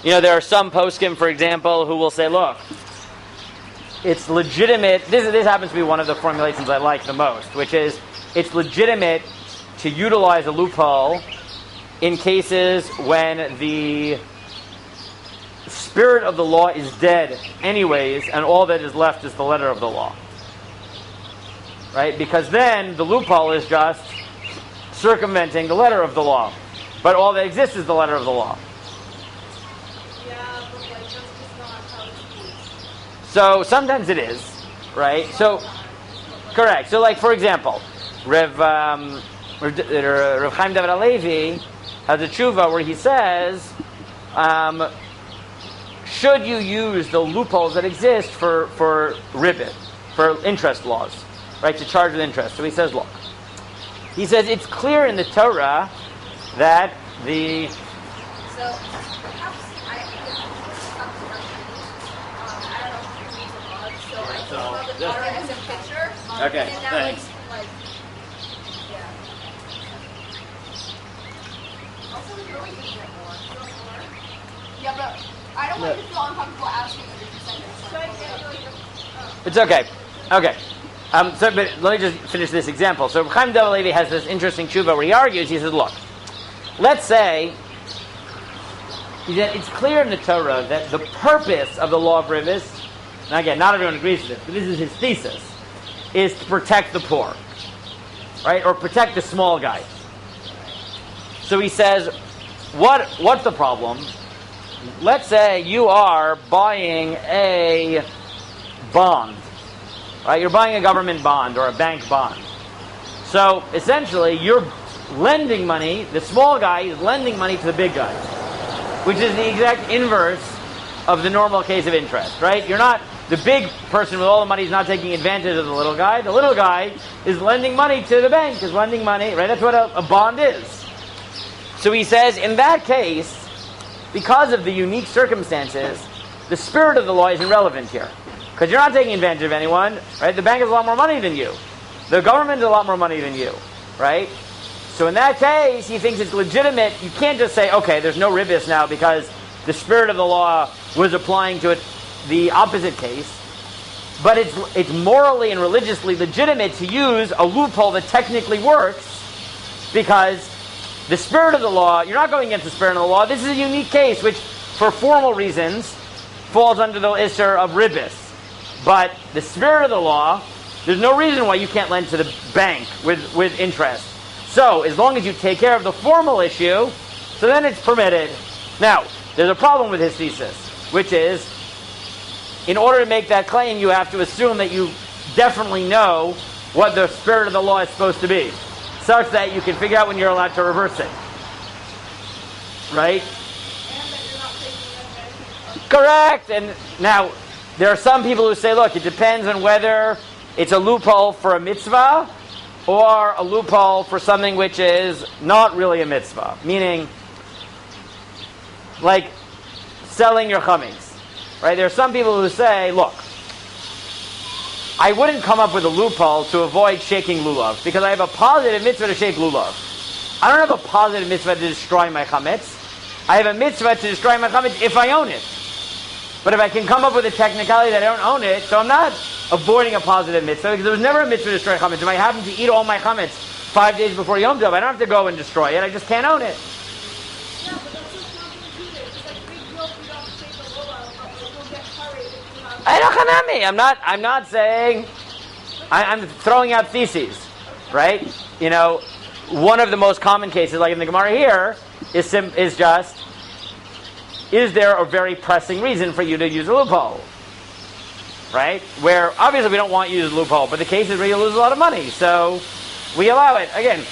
There are some poskim, for example, who will say, look, it's legitimate. This happens to be one of the formulations I like the most, which is it's legitimate to utilize a loophole in cases when the spirit of the law is dead anyways, and all that is left is the letter of the law. Right? Because then the loophole is just circumventing the letter of the law. But all that exists is the letter of the law. Yeah, but that's just not how it's used. So sometimes it is, right? So, correct. So like, for example, Rav Chaim David Halevi has a tshuva where he says, should you use the loopholes that exist for ribbit? for interest laws, right? To charge with interest. So he says, look. He says it's clear in the Torah that the... So, perhaps I don't know if you use a mug, so I can draw the Torah as a picture. Okay, and that thanks. yeah. Also, you're always using it more. Yeah, but I don't want you to feel uncomfortable asking if you send it. Should I get like It's okay. Okay. But let me just finish this example. So Chaim David Levi has this interesting tshuva where he argues. He says, look, let's say that it's clear in the Torah that the purpose of the law of rivers, and again, not everyone agrees with this, but this is his thesis, is to protect the poor, right? Or protect the small guy. So he says, what's the problem? Let's say you are buying a bond. Right, you're buying a government bond or a bank bond. So essentially, you're lending money. The small guy is lending money to the big guy, which is the exact inverse of the normal case of interest. Right? You're not the big person with all the money is not taking advantage of the little guy. The little guy is lending money to the bank. Is lending money. Right? That's what a bond is. So he says, in that case, because of the unique circumstances, the spirit of the law is irrelevant here. Because you're not taking advantage of anyone, right? The bank has a lot more money than you. The government has a lot more money than you, right? So in that case, he thinks it's legitimate. You can't just say, okay, there's no ribis now because the spirit of the law was applying to it the opposite case. But it's morally and religiously legitimate to use a loophole that technically works because the spirit of the law, you're not going against the spirit of the law. This is a unique case which, for formal reasons, falls under the issur of ribis. But the spirit of the law, there's no reason why you can't lend to the bank with interest. So, as long as you take care of the formal issue, so then it's permitted. Now, there's a problem with his thesis, which is, in order to make that claim, you have to assume that you definitely know what the spirit of the law is supposed to be, such that you can figure out when you're allowed to reverse it. Right? And that you're not taking advantage of. Correct! And now, there are some people who say, look, it depends on whether it's a loophole for a mitzvah or a loophole for something which is not really a mitzvah. Meaning, like selling your chametz. Right? There are some people who say, look, I wouldn't come up with a loophole to avoid shaking lulav because I have a positive mitzvah to shake lulav. I don't have a positive mitzvah to destroy my chametz. I have a mitzvah to destroy my chametz if I own it. But if I can come up with a technicality that I don't own it, so I'm not avoiding a positive mitzvah, because there was never a mitzvah to destroy chametz. If I happen to eat all my chametz 5 days before Yom Tov, I don't have to go and destroy it. I just can't own it. Yeah, but that's just not going to do it. It's like big deal if you don't take the lulav, but you'll get hurried if you have... I don't I'm not saying... I'm throwing out theses, right? You know, one of the most common cases, like in the Gemara here, is just... Is there a very pressing reason for you to use a loophole? Right? Where, obviously, we don't want you to use a loophole, but the case is where you lose a lot of money, so we allow it. Again,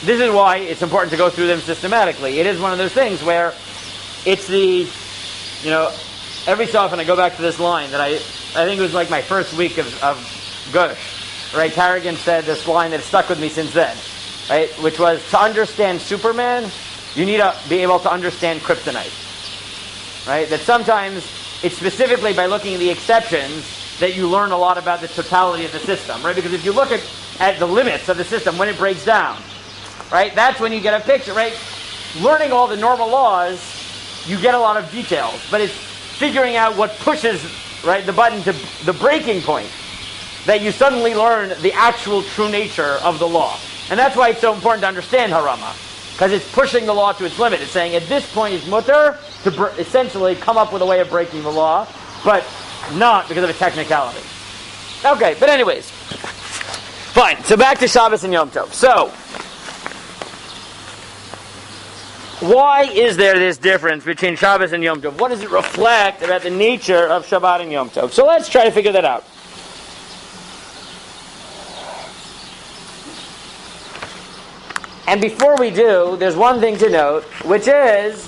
this is why it's important to go through them systematically. It is one of those things where it's the, you know, every so often I go back to this line that I think it was like my first week of Gush. Right? Tarragon said this line that stuck with me since then, right? Which was, to understand Superman, you need to be able to understand kryptonite. Right? That sometimes it's specifically by looking at the exceptions that you learn a lot about the totality of the system, right? Because if you look at the limits of the system when it breaks down, right? That's when you get a picture, right? Learning all the normal laws, you get a lot of details, but it's figuring out what pushes, right, the button to the breaking point that you suddenly learn the actual true nature of the law. And that's why it's so important to understand harama. Because it's pushing the law to its limit. It's saying at this point it's mutter to essentially come up with a way of breaking the law, but not because of a technicality. Okay, but anyways. Fine, so back to Shabbos and Yom Tov. So, why is there this difference between Shabbos and Yom Tov? What does it reflect about the nature of Shabbat and Yom Tov? So let's try to figure that out. And before we do, there's one thing to note, which is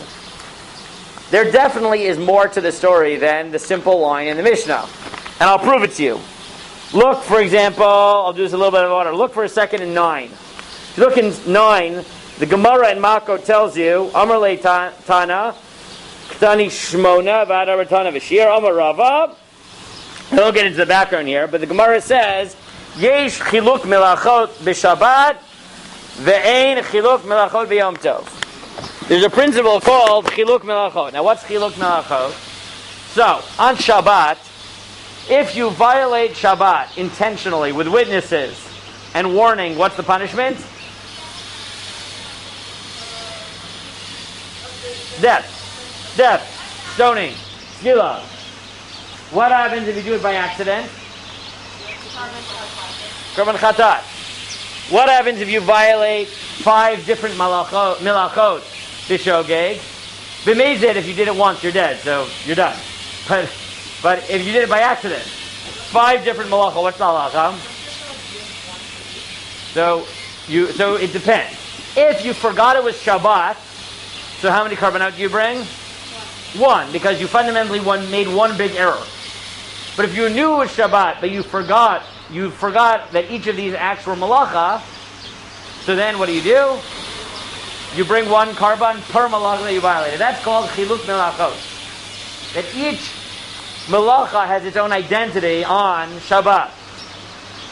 there definitely is more to the story than the simple line in the Mishnah. And I'll prove it to you. Look, for example, I'll do this a little bit of order. Look for a second in 9. If you look in 9, the Gemara in Makot tells you, Amar le Tana, Ktani Shmona, Vada Ratana Vashir, Amar Rava. I won't get into the background here, but the Gemara says, Yesh chiluk melachot b'Shabbat, ve'ein chiluk melachot b'Yom Tov. There's a principle called chiluk melachot. Now, what's chiluk melachot? So, on Shabbat, if you violate Shabbat intentionally with witnesses and warning, what's the punishment? Death. Stoning. Skila. What happens if you do it by accident? Korban chatat. What happens if you violate 5 different milachot b'shogeg? B'mezid, if you did it once, you're dead, so you're done. But if you did it by accident, 5 different malachot, what's the halacha? So it depends. If you forgot it was Shabbat, so how many korbanot do you bring? 1, because you fundamentally made one big error. But if you knew it was Shabbat, but you forgot that each of these acts were malacha, so then what do? You bring 1 korban per malacha that you violated. That's called chiluk melachot. That each malacha has its own identity on Shabbat.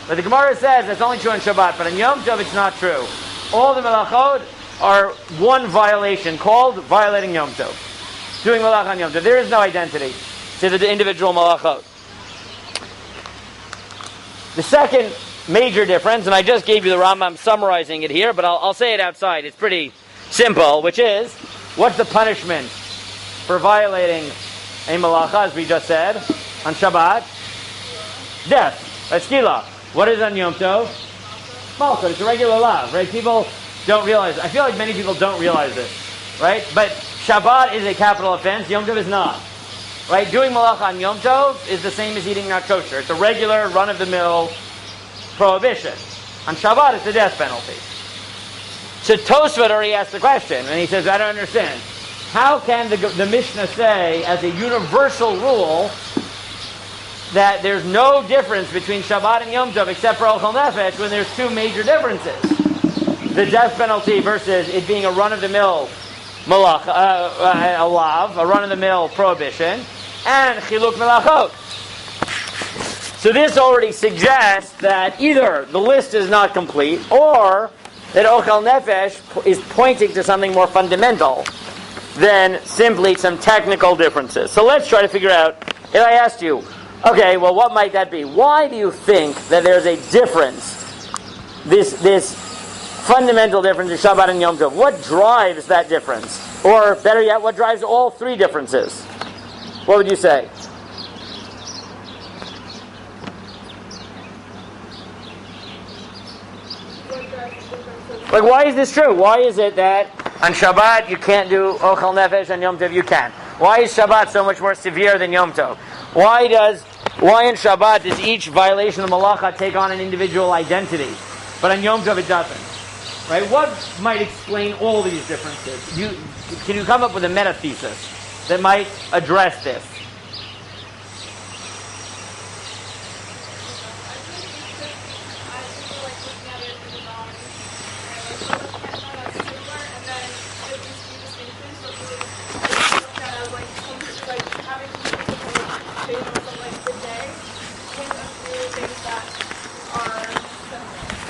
But the Gemara says that's only true on Shabbat, but on Yom Tov it's not true. All the malachot are one violation called violating Yom Tov. Doing malach on Yom Tov. There is no identity to the individual malachot. The second major difference, and I just gave you the Rambam summarizing it here, but I'll say it outside. It's pretty simple, which is, what's the punishment for violating a malacha, as we just said, on Shabbat? Death. That's skila. What is on Yom Tov? Malchut. It's a regular law, right? People don't realize. I feel like many people don't realize this, right? But Shabbat is a capital offense. Yom Tov is not. Right? Doing malacha on Yom Tov is the same as eating not kosher. It's a regular, run-of-the-mill prohibition. On Shabbat, it's a death penalty. So Tosfot already asked the question, and he says, I don't understand. How can the Mishnah say, as a universal rule, that there's no difference between Shabbat and Yom Tov except for Ochel Nefesh when there's 2 major differences? The death penalty versus it being a run-of-the-mill malach, a lav, a run-of-the-mill prohibition, and chiluk melachot. So this already suggests that either the list is not complete, or that Ochel Nefesh is pointing to something more fundamental than simply some technical differences. So let's try to figure out, if I asked you, okay, well, what might that be? Why do you think that there's a difference, this fundamental difference in Shabbat and Yom Tov? What drives that difference? Or better yet, what drives all 3 differences? What would you say? Like, why is this true? Why is it that on Shabbat you can't do Ochel Nefesh, and Yom Tov you can? Why is Shabbat so much more severe than Yom Tov? Why in Shabbat does each violation of malacha take on an individual identity, but on Yom Tov it doesn't? Right? What might explain all these differences? Can you come up with a meta-thesis that might address this?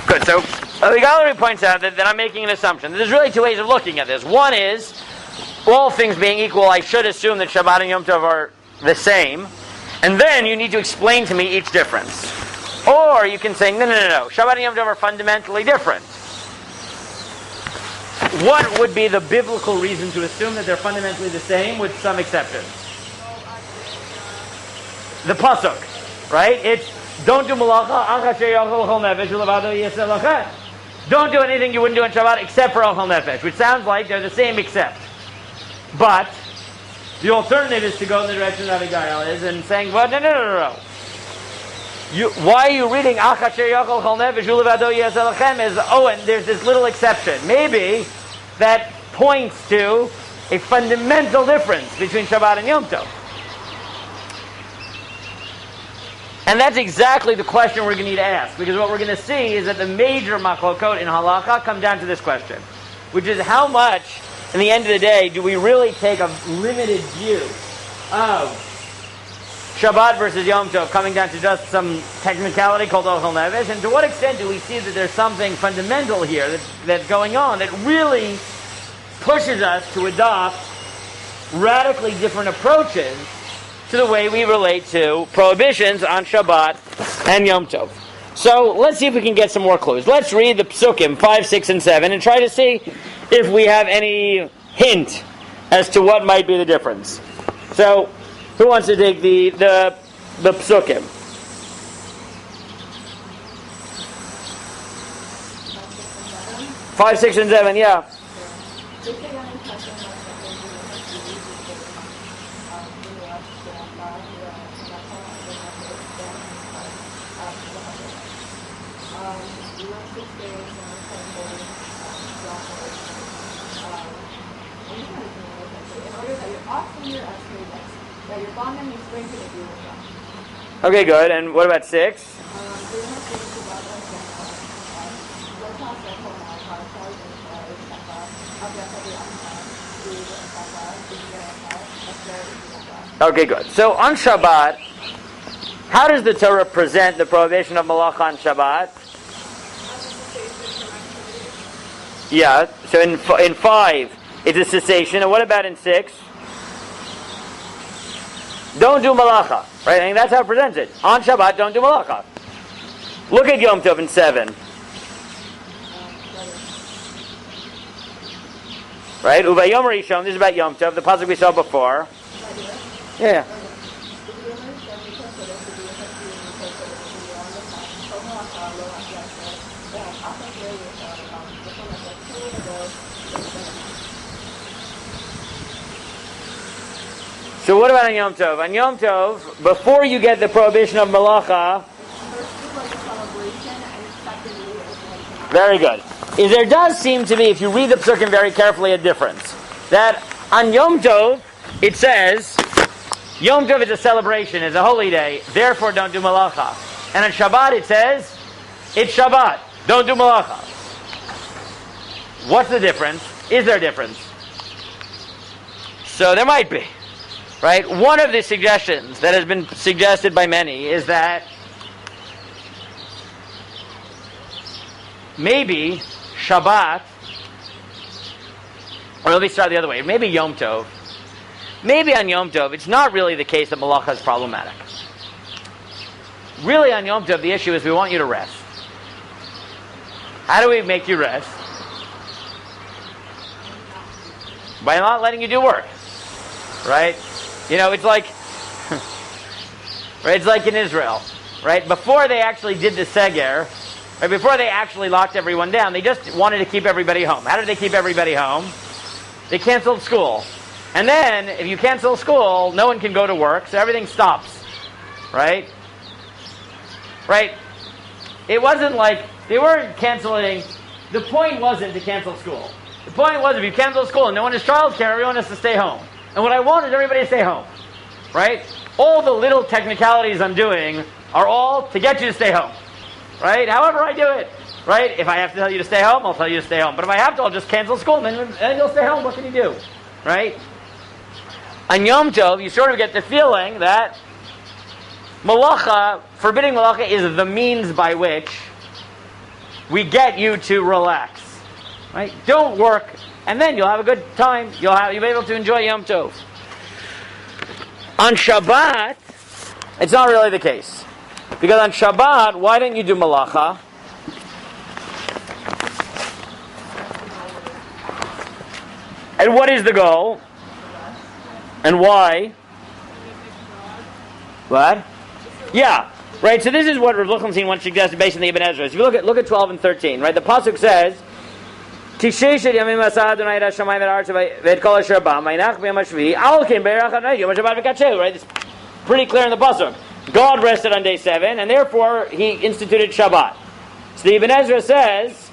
Good. So the gallery points out that I'm making an assumption. There's really 2 ways of looking at this. One is, all things being equal, I should assume that Shabbat and Yom Tov are the same, and then you need to explain to me each difference. Or you can say, no. Shabbat and Yom Tov are fundamentally different. What would be the biblical reason to assume that they're fundamentally the same, with some exceptions? The pasuk, right? It's don't do malacha. Don't do anything you wouldn't do on Shabbat except for Ochel Nefesh, which sounds like they're the same except. But the alternative is to go in the direction that Abigail is and saying, well, no. Why are you reading and there's this little exception? Maybe that points to a fundamental difference between Shabbat and Yom Tov. And that's exactly the question we're going to need to ask, because what we're going to see is that the major machlokot in halacha come down to this question, which is how much, in the end of the day, do we really take a limited view of Shabbat versus Yom Tov, coming down to just some technicality called Ochel Nefesh, and to what extent do we see that there's something fundamental here that's going on that really pushes us to adopt radically different approaches to the way we relate to prohibitions on Shabbat and Yom Tov. So let's see if we can get some more clues. Let's read the Psukim 5, 6, and 7 and try to see if we have any hint as to what might be the difference. So, who wants to take the Psukim? 5, 6, and 7, yeah. Okay, good. And what about 6? Okay, good. So on Shabbat, how does the Torah present the prohibition of malacha on Shabbat? Yeah. So in 5, it's a cessation. And what about in 6? Don't do malacha. Right? I mean, that's how it presents it. On Shabbat, don't do malacha. Look at Yom Tov in 7. Right? Uvayom Rishon, this is about Yom Tov, the pasuk we saw before. Yeah. So what about on Yom Tov? On Yom Tov, before you get the prohibition of malacha, very good. There does seem to be, if you read the psukim very carefully, a difference. That on Yom Tov, it says, Yom Tov is a celebration, it's a holy day, therefore don't do malacha. And on Shabbat it says, it's Shabbat, don't do malacha. What's the difference? Is there a difference? So there might be. Right? One of the suggestions that has been suggested by many is that maybe Shabbat, or let me start the other way, maybe Yom Tov, maybe on Yom Tov, it's not really the case that malacha is problematic. Really on Yom Tov, the issue is we want you to rest. How do we make you rest? By not letting you do work. Right? You know, it's like, right, it's like in Israel, right? Before they actually did the Seger, right, before they actually locked everyone down, they just wanted to keep everybody home. How did they keep everybody home? They canceled school. And then, if you cancel school, no one can go to work, so everything stops. Right? Right? It wasn't like, they weren't canceling, the point wasn't to cancel school. The point was, if you cancel school and no one has childcare, everyone has to stay home. And what I want is everybody to stay home. Right? All the little technicalities I'm doing are all to get you to stay home. Right? However I do it. Right? If I have to tell you to stay home, I'll tell you to stay home. But if I have to, I'll just cancel school and then you'll stay home. What can you do? Right? On Yom Tov, you sort of get the feeling that malacha, forbidding malacha, is the means by which we get you to relax. Right? Don't work, and then you'll have a good time. You'll be able to enjoy Yom Tov. On Shabbat, it's not really the case. Because on Shabbat, why don't you do malacha? And what is the goal? And why? What? Yeah. Right, so this is what Rav Lichtenstein once suggested based on the Ibn Ezra. If you look at 12 and 13, right? The pasuk says, Tishesh yamim asa Adonai et hashamayim et haaretz ve'et kol asher bam v'yinach b'yom hashvi'i al ken be'erach Adonai yom Shabbat v'kadshehu. Right, it's pretty clear in the pasuk. God rested on day 7, and therefore He instituted Shabbat. So the Ibn Ezra says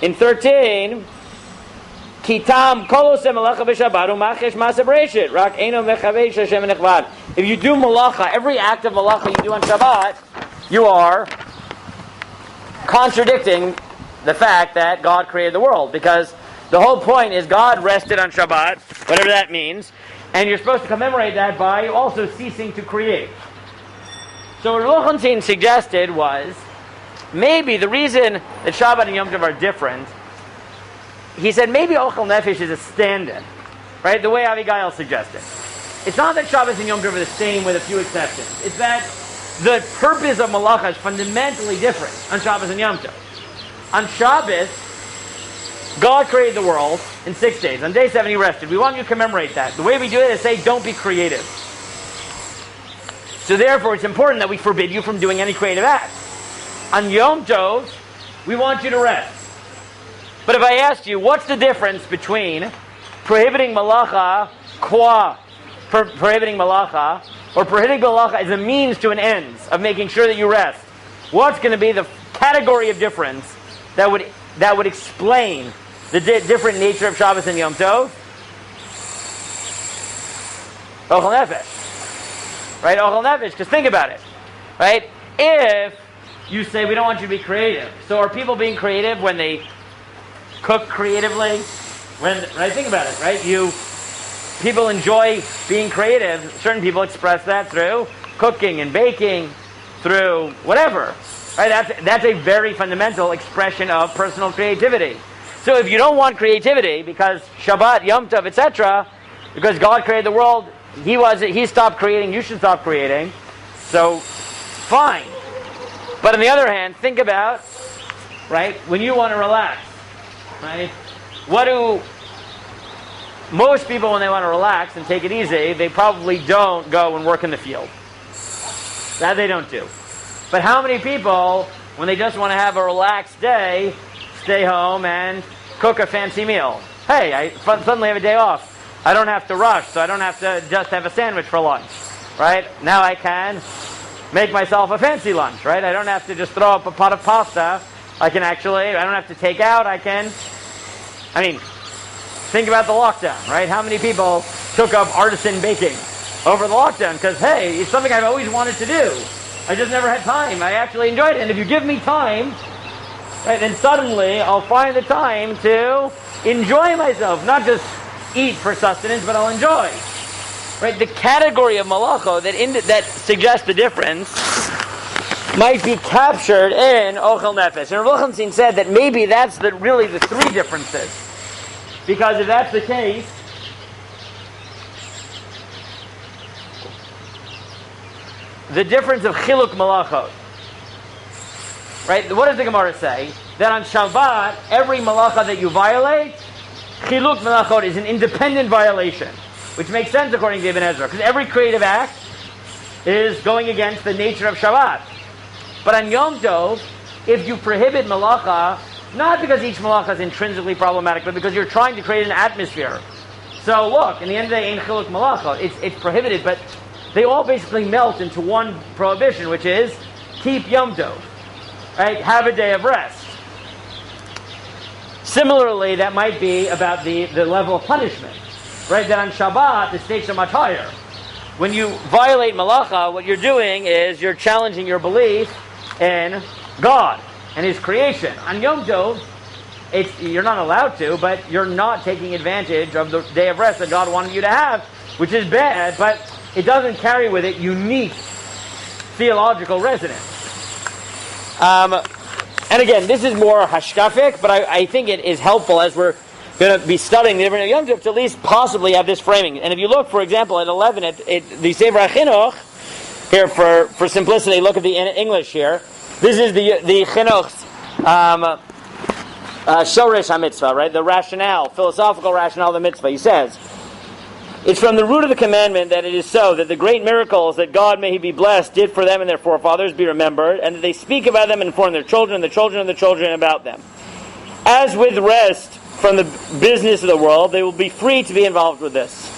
in 13, Kitam kol oseh melacha b'Shabbat u'machesh ma'aseh b'Reshit rak eino mechavesh Hashem nechvad. if you do malacha, every act of malacha you do on Shabbat, you are contradicting the fact that God created the world. Because the whole point is God rested on Shabbat, whatever that means, and you're supposed to commemorate that by also ceasing to create. So what Rav Lochonstein suggested was, maybe the reason that Shabbat and Yom Tov are different, he said maybe Ochel Nefesh is a stand-in, right? The way Avigail suggested. It's not that Shabbos and Yom Tov are the same with a few exceptions. It's that the purpose of Malacha is fundamentally different on Shabbos and Yom Tov. On Shabbos, God created the world in 6 days. On day 7 He rested. We want you to commemorate that. The way we do it is say, don't be creative. So therefore, it's important that we forbid you from doing any creative acts. On Yom Tov, we want you to rest. But if I asked you, what's the difference between prohibiting Malacha prohibiting Malacha, or prohibiting Malacha as a means to an end of making sure that you rest? What's going to be the category of difference that would explain the different nature of Shabbos and Yom Tov? Ochel Nefesh. Right? Ochel Nefesh, because think about it. Right? If you say we don't want you to be creative, so are people being creative when they cook creatively? Right? Think about it, right? People enjoy being creative. Certain people express that through cooking and baking, through whatever. Right? That's a very fundamental expression of personal creativity. So if you don't want creativity, because Shabbat, Yom Tov, etc., because God created the world, He stopped creating, you should stop creating. So, fine. But on the other hand, think about, right, when you want to relax, right? What do most people, when they want to relax and take it easy, they probably don't go and work in the field. That they don't do. But how many people, when they just want to have a relaxed day, stay home and cook a fancy meal? Hey, I suddenly have a day off. I don't have to rush, so I don't have to just have a sandwich for lunch. Right? Now I can make myself a fancy lunch, right? I don't have to just throw up a pot of pasta. I don't have to take out. Think about the lockdown, right? How many people took up artisan baking over the lockdown? Because, hey, it's something I've always wanted to do. I just never had time. I actually enjoyed it. And if you give me time, right, then suddenly I'll find the time to enjoy myself. Not just eat for sustenance, but I'll enjoy. Right? The category of malacha that suggests the difference might be captured in Ochel Nefesh. And Rav Lochonstein said that maybe that's really the three differences. Because if that's the case, the difference of chiluk malachot, right? What does the Gemara say? That on Shabbat, every malacha that you violate, chiluk malachot is an independent violation, which makes sense according to Ibn Ezra, because every creative act is going against the nature of Shabbat. But on Yom Tov, if you prohibit malacha, not because each malacha is intrinsically problematic, but because you're trying to create an atmosphere. So look, in the end of the day, ain't chiluk malacha. It's prohibited, but they all basically melt into one prohibition, which is keep Yom Tov. Right? Have a day of rest. Similarly, that might be about the level of punishment. Right? That on Shabbat, the stakes are much higher. When you violate malacha, what you're doing is you're challenging your belief in God and His creation. On Yom Tov, you're not allowed to, but you're not taking advantage of the day of rest that God wanted you to have, which is bad, but it doesn't carry with it unique theological resonance. And again, this is more hashkafic, but I think it is helpful as we're going to be studying the different Yom Tov to at least possibly have this framing. And if you look, for example, at 11, the Sefer HaChinuch, here for simplicity, look at the English here. This is the Chinuch's Shoresh HaMitzvah, right? The rationale, philosophical rationale of the mitzvah. He says, it's from the root of the commandment that it is so, that the great miracles that God, may He be blessed, did for them and their forefathers be remembered, and that they speak about them and inform their children, the children of the children about them. As with rest from the business of the world, they will be free to be involved with this.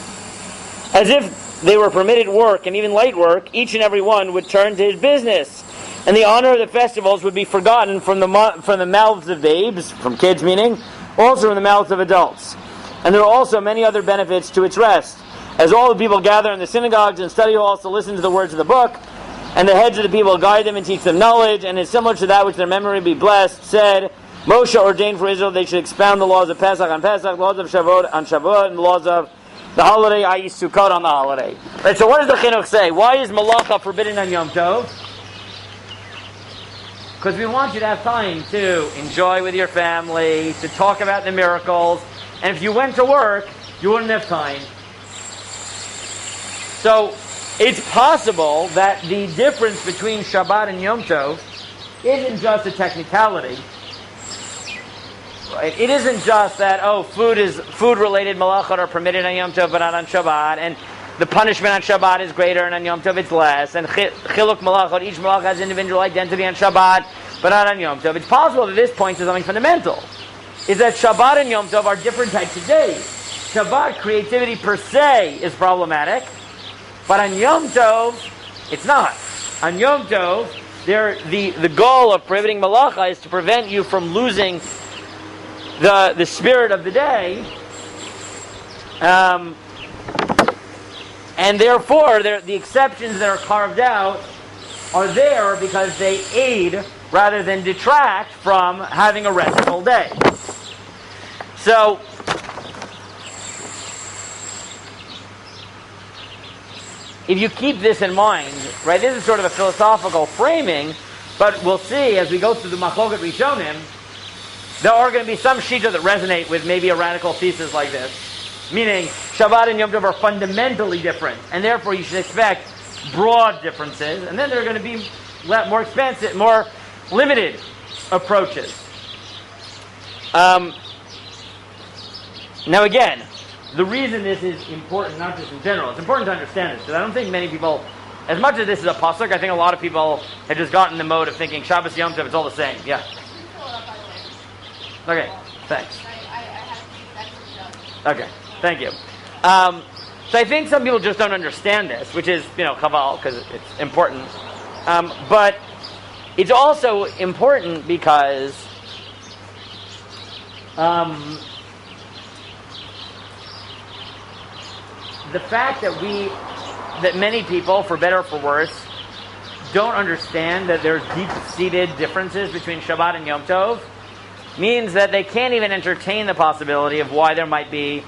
As if they were permitted work, and even light work, each and every one would turn to his business. And the honor of the festivals would be forgotten from the mouths of babes, from kids meaning, also from the mouths of adults. And there are also many other benefits to its rest. As all the people gather in the synagogues and study halls to listen to the words of the book, and the heads of the people guide them and teach them knowledge, and is similar to that which their memory be blessed, said, Moshe ordained for Israel they should expound the laws of Pesach on Pesach, laws of Shavuot on Shavuot, and the laws of the holiday, i.e. Sukkot on the holiday. Right, so what does the chinuch say? Why is malacha forbidden on Yom Tov? Because we want you to have time to enjoy with your family, to talk about the miracles, and if you went to work, you wouldn't have time. So, it's possible that the difference between Shabbat and Yom Tov isn't just a technicality. Right? It isn't just that, food-related malachot are permitted on Yom Tov but not on Shabbat, and the punishment on Shabbat is greater and on Yom Tov it's less, and chiluk malachot, each malach has individual identity on Shabbat but not on Yom Tov. It's possible that this points to something fundamental, is that Shabbat and Yom Tov are different types of days. Shabbat creativity per se is problematic, but on Yom Tov, it's not. On Yom Tov, the goal of prohibiting malacha is to prevent you from losing the spirit of the day, and therefore the exceptions that are carved out are there because they aid rather than detract from having a restful day. So, if you keep this in mind, right, this is sort of a philosophical framing, but we'll see as we go through the Machloket Rishonim, there are going to be some shita that resonate with maybe a radical thesis like this. Meaning, Shabbat and Yom Tov are fundamentally different, and therefore you should expect broad differences, and then there are going to be more expansive, more limited approaches. Now again, the reason this is important, not just in general, it's important to understand this, because I don't think many people, as much as this is a pasuk, I think a lot of people have just gotten in the mode of thinking Shabbos, Yom Tov, it's all the same. Yeah. Okay, thanks. Okay, thank you. So I think some people just don't understand this, which is, chaval, because it's important. But it's also important because the fact that many people, for better or for worse, don't understand that there's deep-seated differences between Shabbat and Yom Tov means that they can't even entertain the possibility of why there might be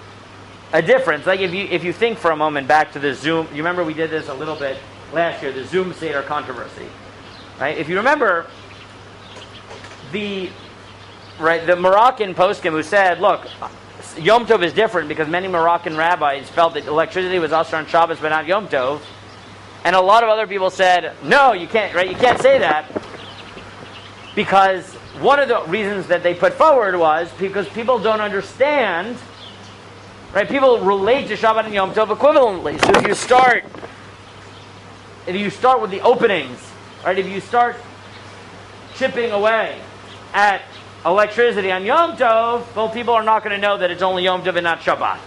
a difference. Like if you think for a moment back to the Zoom, you remember we did this a little bit last year, the Zoom Seder controversy, right? If you remember, the Moroccan poskim who said, look, Yom Tov is different because many Moroccan rabbis felt that electricity was Asher on Shabbos but not Yom Tov, and a lot of other people said, no, you can't, right? You can't say that, because one of the reasons that they put forward was because people don't understand, right? People relate to Shabbat and Yom Tov equivalently. So if you start with the openings, right? If you start chipping away at electricity on Yom Tov, well, people are not going to know that it's only Yom Tov and not Shabbat.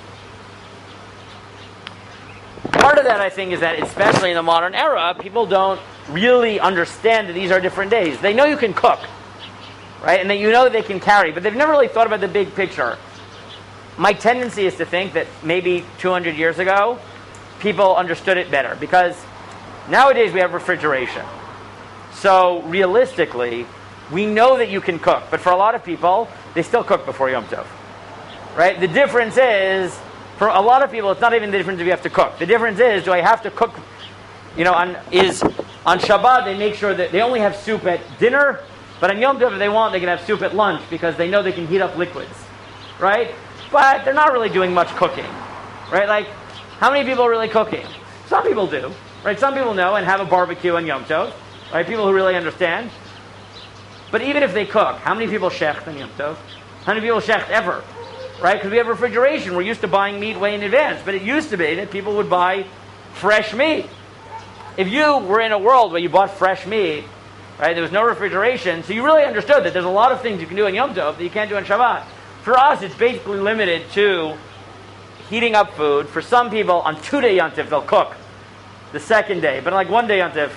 Part of that, I think, is that especially in the modern era, people don't really understand that these are different days. They know you can cook, right? And that you know they can carry, but they've never really thought about the big picture. My tendency is to think that maybe 200 years ago, people understood it better, because nowadays we have refrigeration. So realistically, we know that you can cook, but for a lot of people, they still cook before Yom Tov, right? The difference is, for a lot of people, it's not even the difference if you have to cook. The difference is, do I have to cook, on Shabbat, they make sure that they only have soup at dinner, but on Yom Tov, if they want, they can have soup at lunch, because they know they can heat up liquids, right? But they're not really doing much cooking, right? Like, how many people are really cooking? Some people do, right? Some people know and have a barbecue on Yom Tov, right? People who really understand. But even if they cook, how many people shecht on Yom Tov? How many people shecht ever? Right? Because we have refrigeration. We're used to buying meat way in advance. But it used to be that people would buy fresh meat. If you were in a world where you bought fresh meat, right, there was no refrigeration, so you really understood that there's a lot of things you can do on Yom Tov that you can't do on Shabbat. For us, it's basically limited to heating up food. For some people, on 2-day Yom Tov, they'll cook the second day. But like 1 day Yom Tov,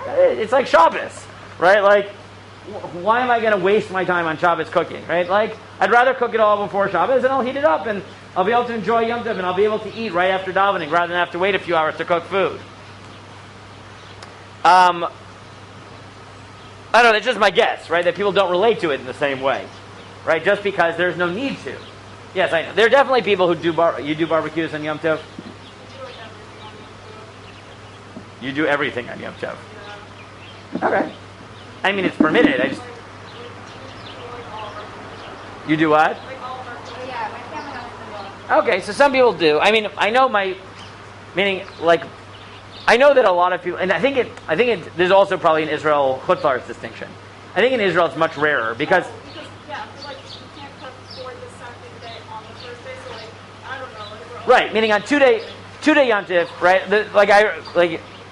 it's like Shabbos, right? Like, why am I going to waste my time on Shabbos cooking, right? Like, I'd rather cook it all before Shabbos, and I'll heat it up, and I'll be able to enjoy Yom Tov, and I'll be able to eat right after davening, rather than have to wait a few hours to cook food. I don't know, it's just my guess, right? That people don't relate to it in the same way, right? Just because there's no need to. Yes, I know. There are definitely people who do barbecues on Yom Tov. You do everything on Yom Tov. Okay. I mean, it's permitted. You do what? Yeah, my family has to do. Okay, so some people do. I mean, I know I know that a lot of people, and I think there's also probably an Israel chutz distinction. I think in Israel it's much rarer because yeah, I feel like you can't cook for the second day on the first day, so like, I don't know. Like, right, meaning on two-day Yom Tov, right?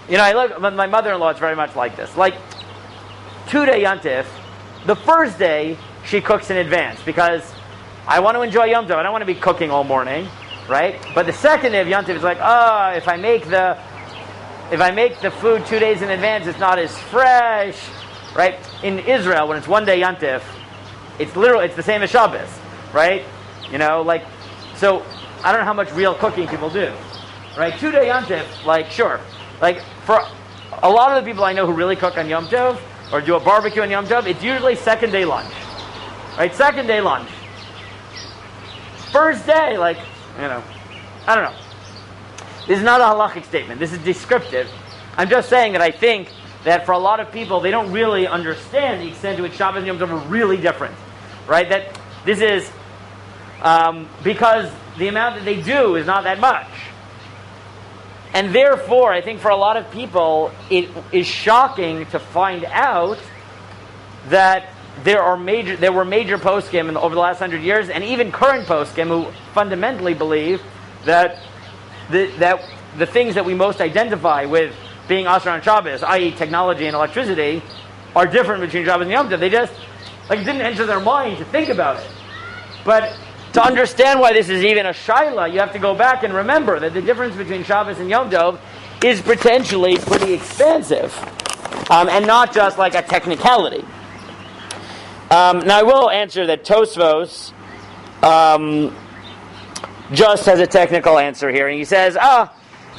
I look. My mother-in-law is very much like this. Like 2-day Yom Tov, the first day she cooks in advance because I want to enjoy Yom Tov. I don't want to be cooking all morning, right? But the second day of Yom Tov is like, if I make the food 2 days in advance, it's not as fresh, right? In Israel, when it's 1-day Yom Tov, it's the same as Shabbos, right? So I don't know how much real cooking people do, right? 2-day Yom Tov, sure. For a lot of the people I know who really cook on Yom Tov, or do a barbecue on Yom Tov, it's usually second day lunch, right? Second day lunch. First day, I don't know. This is not a halachic statement. This is descriptive. I'm just saying that I think that for a lot of people, they don't really understand the extent to which Shabbos and Yom Tov are really different, right? That this is because the amount that they do is not that much. And therefore, I think for a lot of people, it is shocking to find out that there were major poskim over the last 100 years, and even current poskim who fundamentally believe that the things that we most identify with being Asher on Shabbos, i.e. technology and electricity, are different between Shabbos and Yom Tov. They just it didn't enter their mind to think about it. But to understand why this is even a shaila, you have to go back and remember that the difference between Shabbos and Yom Tov is potentially pretty expansive, and not just like a technicality. Now I will answer that Tosfos just has a technical answer here, and he says,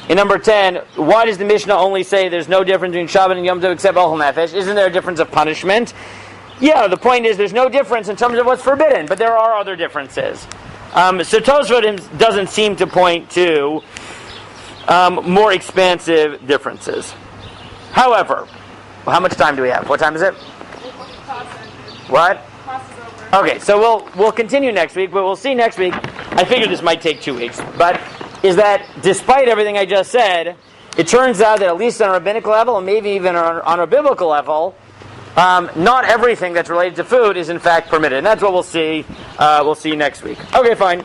in number 10, why does the Mishnah only say there's no difference between Shabbat and Yom Tov except Ochel Nefesh? Isn't there a difference of punishment? Yeah, the point is there's no difference in terms of what's forbidden, but there are other differences. So Tosfot doesn't seem to point to more expansive differences. However, how much time do we have? What time is it? What? Okay, so we'll continue next week, but we'll see next week. I figured this might take 2 weeks, but is that despite everything I just said, it turns out that at least on a rabbinical level, and maybe even on a biblical level, not everything that's related to food is in fact permitted, and that's what we'll see. We'll see next week. Okay, fine.